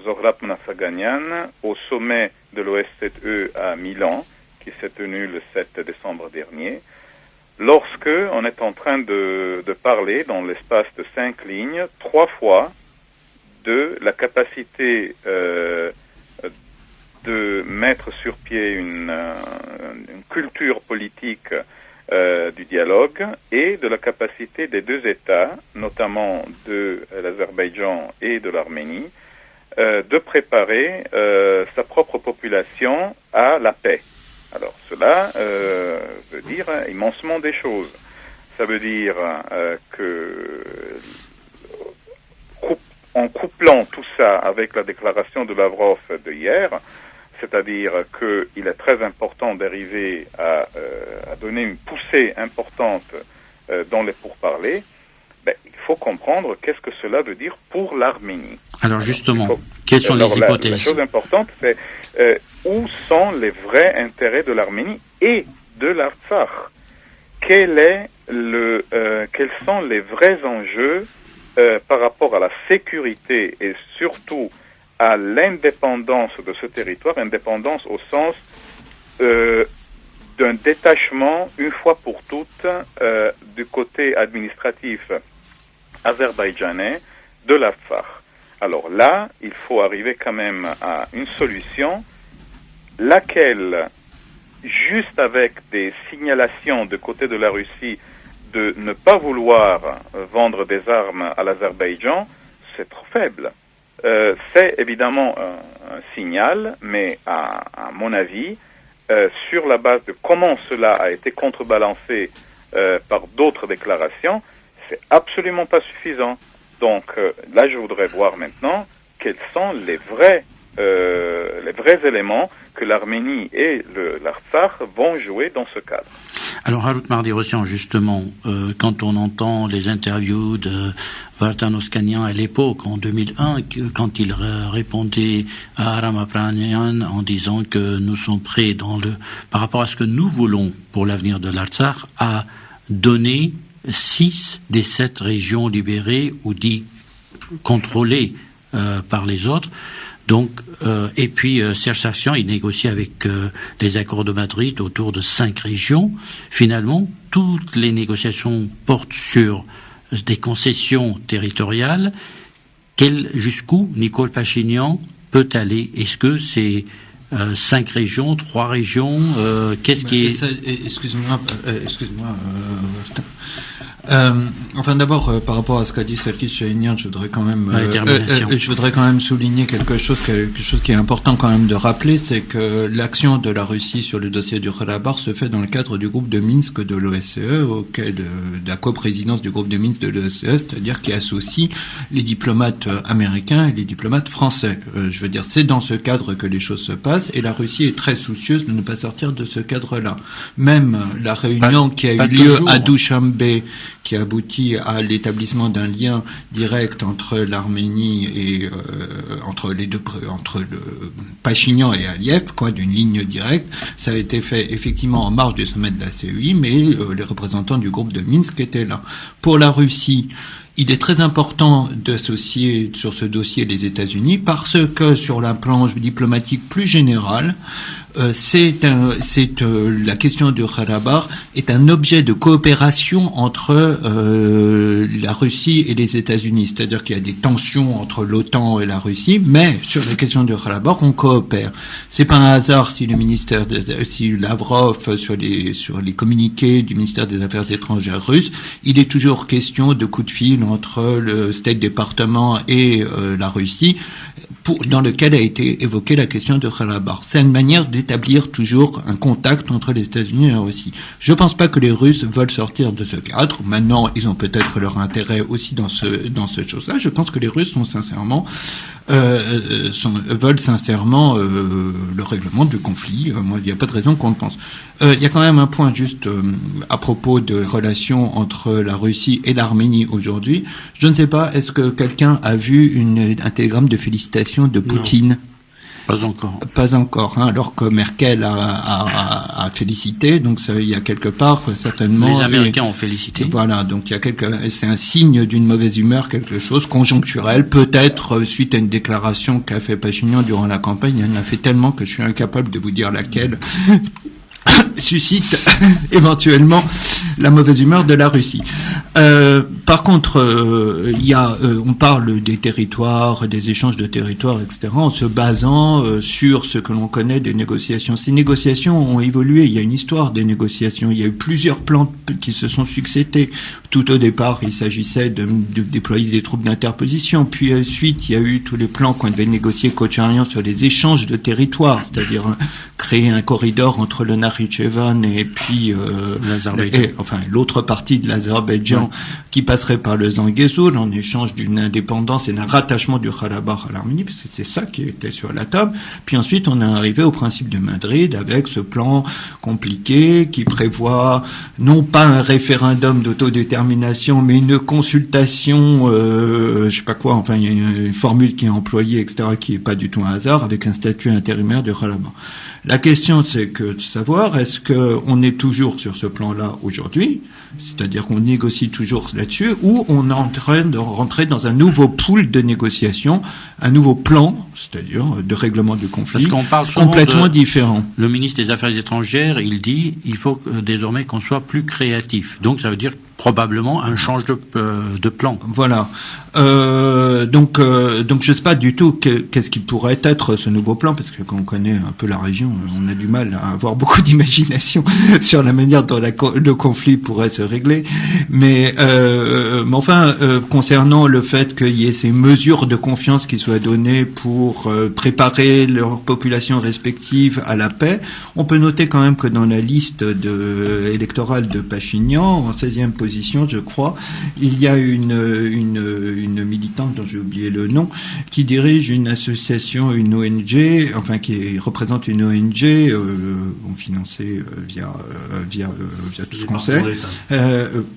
Zohrab Mnatsaganian au sommet de l'OSCE à Milan, qui s'est tenu le 7 décembre dernier, lorsque on est en train de parler dans l'espace de 5 lignes, 3 fois, de la capacité de mettre sur pied une culture politique du dialogue et de la capacité des deux États, notamment de l'Azerbaïdjan et de l'Arménie, de préparer sa propre population à la paix. Alors cela veut dire immensement des choses. Ça veut dire que en couplant tout ça avec la déclaration de Lavrov de hier, c'est-à-dire qu'il est très important d'arriver à donner une poussée importante dans les pourparlers, il faut comprendre qu'est-ce que cela veut dire pour l'Arménie. Alors justement, quelles sont les hypothèses? La chose importante, c'est où sont les vrais intérêts de l'Arménie et de l'Artsakh? Quels sont les vrais enjeux par rapport à la sécurité et surtout à l'indépendance de ce territoire, indépendance au sens d'un détachement une fois pour toutes du côté administratif azerbaïdjanais de l'Artsakh. Alors là, il faut arriver quand même à une solution, laquelle, juste avec des signalations de côté de la Russie de ne pas vouloir vendre des armes à l'Azerbaïdjan, c'est trop faible. C'est évidemment un signal, mais à mon avis, sur la base de comment cela a été contrebalancé par d'autres déclarations, c'est absolument pas suffisant. Donc là, je voudrais voir maintenant quels sont les vrais éléments que l'Arménie et l'Artsakh vont jouer dans ce cadre. Alors, Harut Mardirosyan, justement, quand on entend les interviews de Vartan Oskanian à l'époque, en 2001, quand il répondait à Aram Apranian en disant que nous sommes prêts par rapport à ce que nous voulons pour l'avenir de l'Artsakh, à donner 6 des 7 régions libérées ou dites contrôlées par les autres. Donc, et puis Serge Sarkisian, il négocie avec les accords de Madrid autour de 5 régions. Finalement, toutes les négociations portent sur des concessions territoriales. Jusqu'où Nicole Pachinian peut aller? Est-ce que c'est 5 régions, 3 régions. Qu'est-ce qui est... Excuse-moi. Enfin, d'abord, par rapport à ce qu'a dit Sarkis Shahinian, je voudrais quand même souligner quelque chose qui est important quand même de rappeler, c'est que l'action de la Russie sur le dossier du Karabakh se fait dans le cadre du groupe de Minsk de l'OSCE, de la coprésidence du groupe de Minsk de l'OSCE, c'est-à-dire qui associe les diplomates américains et les diplomates français. Je veux dire, c'est dans ce cadre que les choses se passent, et la Russie est très soucieuse de ne pas sortir de ce cadre-là. Même la réunion qui a eu lieu à Dushanbe, qui a abouti à l'établissement d'un lien direct entre l'Arménie et entre le Pachinian et Aliyev, d'une ligne directe. Ça a été fait effectivement en marge du sommet de la CEI, mais les représentants du groupe de Minsk étaient là. Pour la Russie, il est très important d'associer sur ce dossier les États-Unis parce que sur un plan diplomatique plus général, la question du Karabakh est un objet de coopération entre la Russie et les États-Unis. C'est-à-dire qu'il y a des tensions entre l'OTAN et la Russie, mais sur la question du Karabakh, on coopère. C'est pas un hasard si si Lavrov sur les communiqués du ministère des Affaires étrangères russe, il est toujours question de coups de fil entre le State Department et la Russie, dans lequel a été évoquée la question de Karabakh. C'est une manière d'établir toujours un contact entre les États-Unis et la Russie. Je pense pas que les Russes veulent sortir de ce cadre. Maintenant, ils ont peut-être leur intérêt aussi dans cette chose-là. Je pense que les Russes veulent sincèrement le règlement du conflit. Moi, il n'y a pas de raison qu'on le pense. Il y a quand même un point juste à propos de relations entre la Russie et l'Arménie aujourd'hui. Je ne sais pas, est-ce que quelqu'un a vu un télégramme de félicitations de Poutine ? Pas encore, alors que Merkel a félicité, donc ça, il y a quelque part certainement. Les Américains ont félicité. Voilà, donc c'est un signe d'une mauvaise humeur, quelque chose conjoncturel, peut-être suite à une déclaration qu'a fait Pachinian durant la campagne. Il en a fait tellement que je suis incapable de vous dire laquelle. Suscite éventuellement la mauvaise humeur de la Russie. Par contre, on parle des territoires, des échanges de territoires, etc., en se basant sur ce que l'on connaît des négociations. Ces négociations ont évolué. Il y a une histoire des négociations. Il y a eu plusieurs plans qui se sont succédés. Tout au départ, il s'agissait de déployer des troupes d'interposition. Puis ensuite, il y a eu tous les plans qu'on devait négocier Kocharian sur les échanges de territoires, c'est-à-dire créer un corridor entre le Nakhichevan et puis l'autre partie de l'Azerbaïdjan qui passerait par le Zangezur en échange d'une indépendance et d'un rattachement du Karabakh à l'Arménie, parce que c'est ça qui était sur la table. Puis ensuite, on est arrivé au principe de Madrid avec ce plan compliqué qui prévoit non pas un référendum d'autodétermination, mais une consultation, je sais pas quoi, enfin il y a une formule qui est employée, etc., qui est pas du tout un hasard, avec un statut intérimaire du Karabakh. La question, c'est de savoir, est-ce qu'on est toujours sur ce plan-là aujourd'hui, c'est-à-dire qu'on négocie toujours là-dessus, ou on est en train de rentrer dans un nouveau pool de négociation, un nouveau plan, c'est-à-dire de règlement du conflit, parce qu'on parle complètement différent. Le ministre des Affaires étrangères, il dit, il faut désormais qu'on soit plus créatif. Donc ça veut dire probablement un change de plan. Voilà. Donc je sais pas du tout qu'est-ce qui pourrait être ce nouveau plan, parce que quand on connaît un peu la région, on a du mal à avoir beaucoup d'imagination sur la manière dont le conflit pourrait se régler. Mais enfin, concernant le fait qu'il y ait ces mesures de confiance qui soient données pour préparer leurs populations respectives à la paix, on peut noter quand même que dans la liste électorale de Pachinian, en 16e position, je crois, il y a une militante dont j'ai oublié le nom, qui dirige une association, une ONG, enfin qui représente une ONG financée via tout ce qu'on sait,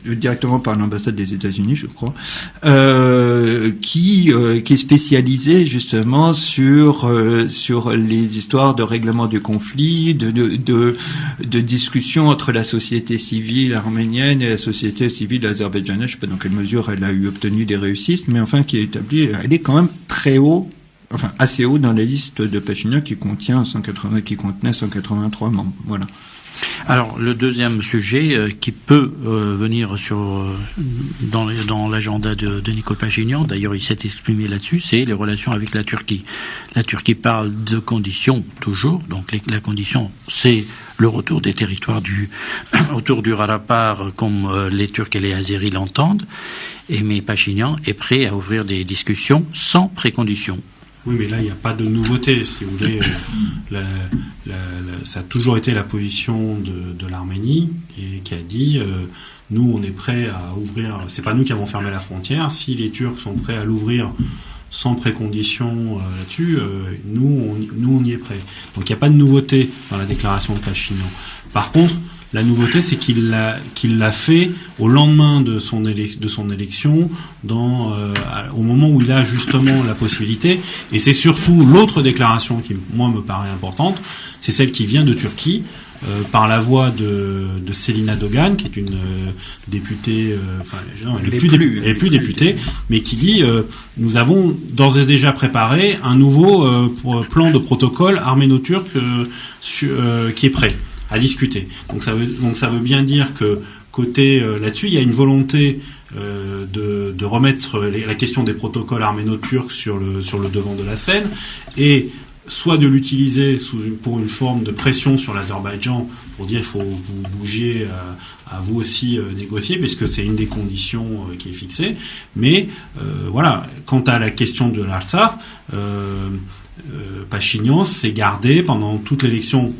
directement par l'ambassade des États-Unis, je crois, qui est spécialisée justement sur les histoires de règlement du conflit, de discussion entre la société civile arménienne et la société civile azerbaïdjanaise. Je ne sais pas dans quelle mesure elle a obtenu des réussites, mais enfin qui est établie, elle est quand même très haut assez haut dans la liste de Pachinian qui contenait 183 membres. Voilà. Alors, le deuxième sujet qui peut venir dans l'agenda de Nicole Pachinian, d'ailleurs il s'est exprimé là-dessus, c'est les relations avec la Turquie. La Turquie parle de conditions, toujours, donc la condition c'est le retour des territoires autour du Rarapar comme les Turcs et les Azéris l'entendent, mais Pachinian est prêt à ouvrir des discussions sans préconditions. Oui, mais là, il n'y a pas de nouveauté, si vous voulez. Ça a toujours été la position de l'Arménie, et qui a dit, nous, on est prêt à ouvrir, c'est pas nous qui avons fermé la frontière, si les Turcs sont prêts à l'ouvrir sans précondition là-dessus, nous, on y est prêt. Donc, il n'y a pas de nouveauté dans la déclaration de Pachinian. Par contre, la nouveauté, c'est qu'il l'a fait au lendemain de son élection, au moment où il a justement la possibilité. Et c'est surtout l'autre déclaration qui, moi, me paraît importante, c'est celle qui vient de Turquie, par la voix de Selina Doğan, qui est une députée, elle est plus députée, mais qui dit nous avons d'ores et déjà préparé un nouveau plan de protocole arméno-turc qui est prêt à discuter. Donc ça veut bien dire que côté là-dessus, il y a une volonté de remettre la question des protocoles arméno-turcs sur le devant de la scène, et soit de l'utiliser pour une forme de pression sur l'Azerbaïdjan pour dire il faut vous bouger à vous aussi négocier, puisque c'est une des conditions qui est fixée. Mais voilà, quant à la question de l'Artsakh, Pachinian s'est gardé pendant toute l'élection,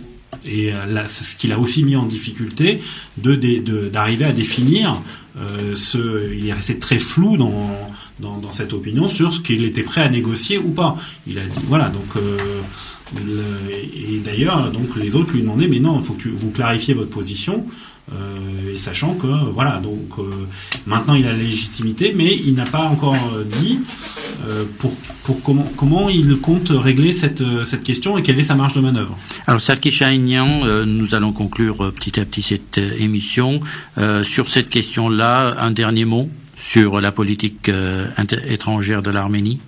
et ce qu'il a aussi mis en difficulté, d'arriver à définir il est resté très flou dans cette opinion sur ce qu'il était prêt à négocier ou pas. Il a dit, voilà, donc et d'ailleurs, donc les autres lui demandaient, mais non, il faut que vous clarifiez votre position, et sachant que voilà, donc maintenant il a la légitimité, mais il n'a pas encore dit pour comment il compte régler cette question et quelle est sa marge de manœuvre. Alors Serki Şahinyan, nous allons conclure petit à petit cette émission. Sur cette question-là, un dernier mot sur la politique étrangère de l'Arménie.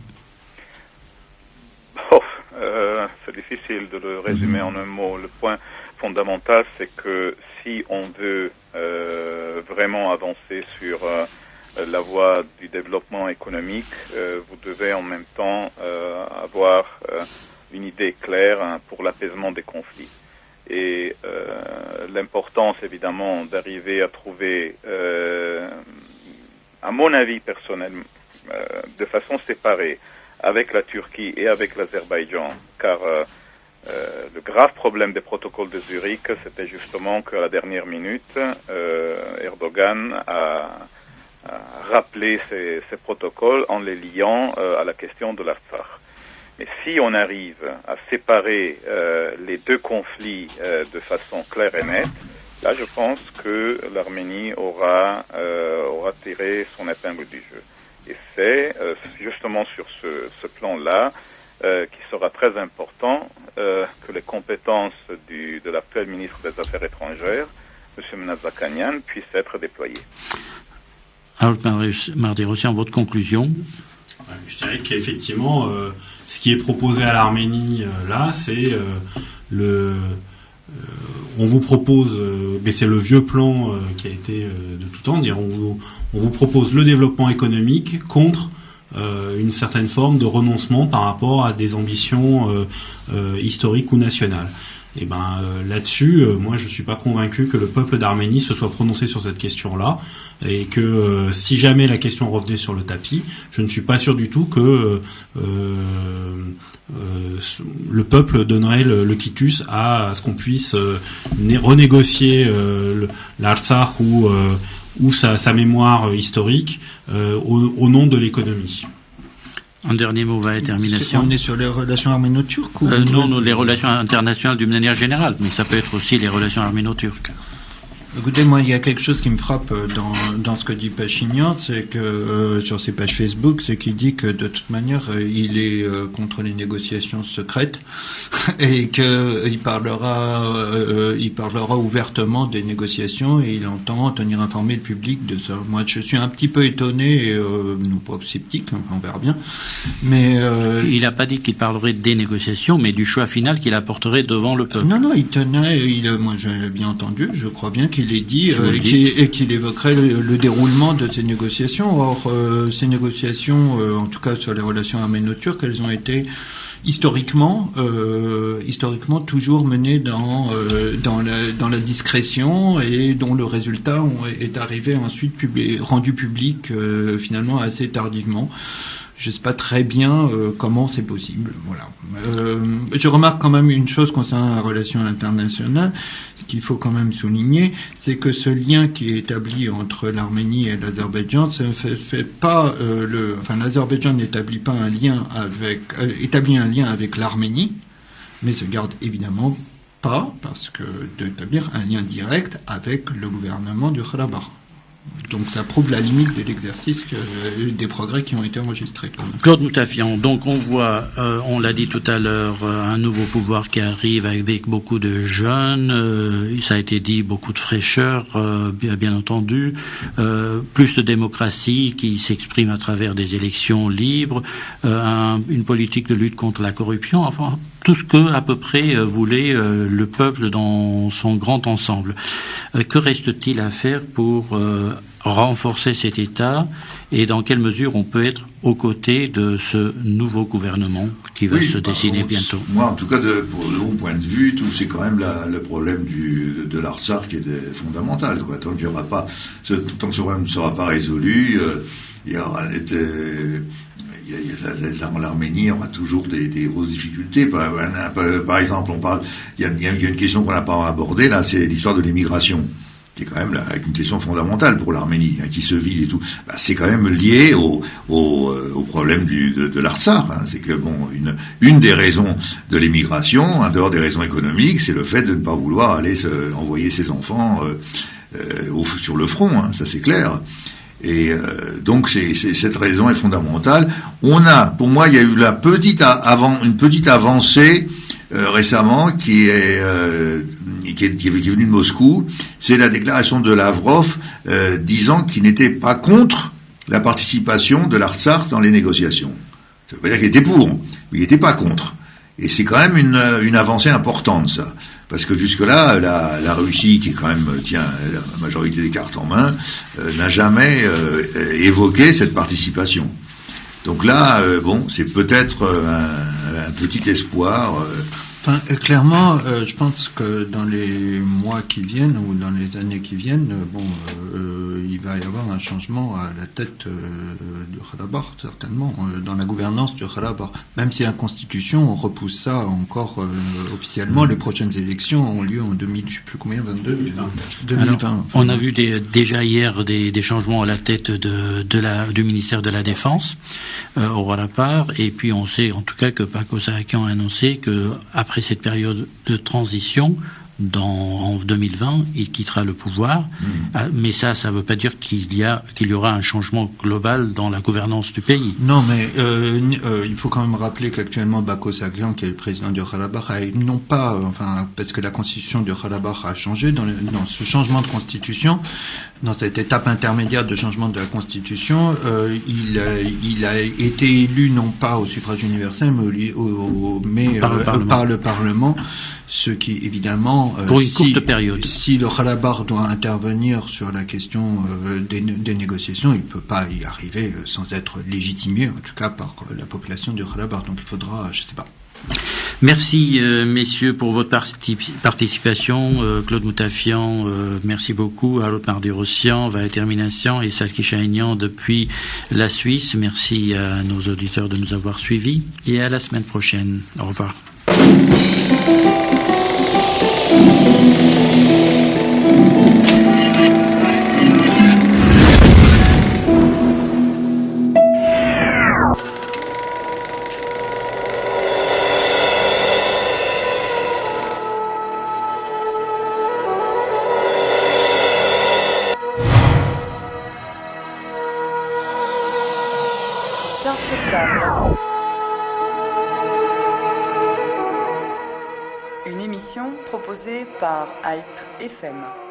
C'est difficile de le résumer en un mot. Le point fondamental, c'est que si on veut vraiment avancer sur la voie du développement économique, vous devez en même temps avoir une idée claire pour l'apaisement des conflits. Et l'importance, évidemment, d'arriver à trouver, à mon avis personnel, de façon séparée, avec la Turquie et avec l'Azerbaïdjan, car le grave problème des protocoles de Zurich, c'était justement qu'à la dernière minute, Erdogan a rappelé ces protocoles en les liant à la question de l'Artsakh. Mais si on arrive à séparer les deux conflits de façon claire et nette, là je pense que l'Arménie aura tiré son épingle du jeu. Et c'est justement sur ce plan-là qui sera très important que les compétences de l'actuel ministre des Affaires étrangères, M. Mnazakanian, puissent être déployées. Alors, Mardi-Rossian, votre conclusion? Je dirais qu'effectivement, ce qui est proposé à l'Arménie là, c'est on vous propose, mais c'est le vieux plan qui a été de tout temps, dire on vous propose le développement économique contre une certaine forme de renoncement par rapport à des ambitions historiques ou nationales. Et là-dessus, moi je suis pas convaincu que le peuple d'Arménie se soit prononcé sur cette question-là, et que si jamais la question revenait sur le tapis, je ne suis pas sûr du tout que le peuple donnerait le quitus à ce qu'on puisse renégocier l'Artsakh ou sa mémoire historique au nom de l'économie. Un dernier mot, va termination. On est sur les relations arméno-turques ou non, les relations internationales d'une manière générale, mais ça peut être aussi les relations arméno-turques. Écoutez, moi, il y a quelque chose qui me frappe dans ce que dit Pachinian, c'est que sur ses pages Facebook, c'est qu'il dit que de toute manière, il est contre les négociations secrètes et que il parlera ouvertement des négociations et il entend tenir informé le public de ça. Moi, je suis un petit peu étonné, nous pas sceptique, on verra bien, mais il n'a pas dit qu'il parlerait des négociations, mais du choix final qu'il apporterait devant le peuple. Non, il tenait, moi j'ai bien entendu, je crois bien qu'il ait dit et qu'il évoquerait le déroulement de ces négociations. Or, ces négociations, en tout cas sur les relations arméno-turques, elles ont été historiquement toujours menées dans la discrétion et dont le résultat est arrivé ensuite rendu public finalement assez tardivement. Je sais pas très bien comment c'est possible. Voilà. Je remarque quand même une chose concernant la relation internationale qu'il faut quand même souligner, c'est que ce lien qui est établi entre l'Arménie et l'Azerbaïdjan l'Azerbaïdjan n'établit pas établit un lien avec l'Arménie, mais se garde évidemment pas d'établir un lien direct avec le gouvernement du Karabakh. Donc ça prouve la limite de l'exercice des progrès qui ont été enregistrés. Claude Moutafian, donc on voit, on l'a dit tout à l'heure, un nouveau pouvoir qui arrive avec beaucoup de jeunes, ça a été dit, beaucoup de fraîcheur, bien entendu, plus de démocratie qui s'exprime à travers des élections libres, une politique de lutte contre la corruption, enfin tout ce que à peu près voulait le peuple dans son grand ensemble. Que reste-t-il à faire pour renforcer cet État et dans quelle mesure on peut être aux côtés de ce nouveau gouvernement qui va se dessiner bientôt? Moi, en tout cas, pour de mon point de vue, tout c'est quand même le problème de l'Artsakh qui est fondamental. Quoi. Tant que ce problème ne sera pas résolu, il y aura l'Arménie aura toujours des grosses difficultés. Par exemple, il y a une question qu'on n'a pas abordée là, c'est l'histoire de l'immigration, qui est quand même une question fondamentale pour l'Arménie, qui se vide et tout. C'est quand même lié au problème de l'Artsakh. C'est que une des raisons de l'immigration, en dehors des raisons économiques, c'est le fait de ne pas vouloir aller envoyer ses enfants sur le front. Ça c'est clair. Et donc cette raison est fondamentale. Pour moi, il y a eu une petite avancée récemment qui est venue de Moscou. C'est la déclaration de Lavrov disant qu'il n'était pas contre la participation de l'Artsakh dans les négociations. Ça veut pas dire qu'il était pour, mais il n'était pas contre. Et c'est quand même une avancée importante, ça. Parce que jusque-là, la Russie, qui quand même tient la majorité des cartes en main, n'a jamais évoqué cette participation. Donc là, c'est peut-être un petit espoir. Clairement, je pense que dans les mois qui viennent ou dans les années qui viennent, il va y avoir un changement à la tête du Karabakh, certainement, dans la gouvernance du Karabakh. Même si la Constitution, on repousse ça encore officiellement, les prochaines élections ont lieu en 2000, je sais plus combien, 2020. Alors, on a vu déjà hier des changements à la tête du ministère de la Défense au Karabakh, et puis on sait en tout cas que Bako Saakyan a annoncé que après cette période de transition, en 2020, il quittera le pouvoir. Mais ça veut pas dire qu'il y aura un changement global dans la gouvernance du pays. Non, mais il faut quand même rappeler qu'actuellement Bako Saakyan, qui est le président du Karabakh, parce que la constitution du Karabakh a changé, dans ce changement de constitution, dans cette étape intermédiaire de changement de la constitution, il a été élu non pas au suffrage universel, mais par le Parlement. Ce qui, évidemment, pour une courte période. Si le Karabakh doit intervenir sur la question des négociations, il ne peut pas y arriver sans être légitimé, en tout cas par la population du Karabakh. Donc il faudra, je ne sais pas. Merci, messieurs, pour votre participation. Claude Moutafian, merci beaucoup. Alot Mardi-Rossian, Valet Terminacian et Salki Chahignan depuis la Suisse. Merci à nos auditeurs de nous avoir suivis et à la semaine prochaine. Au revoir. Une émission proposée par Hype FM.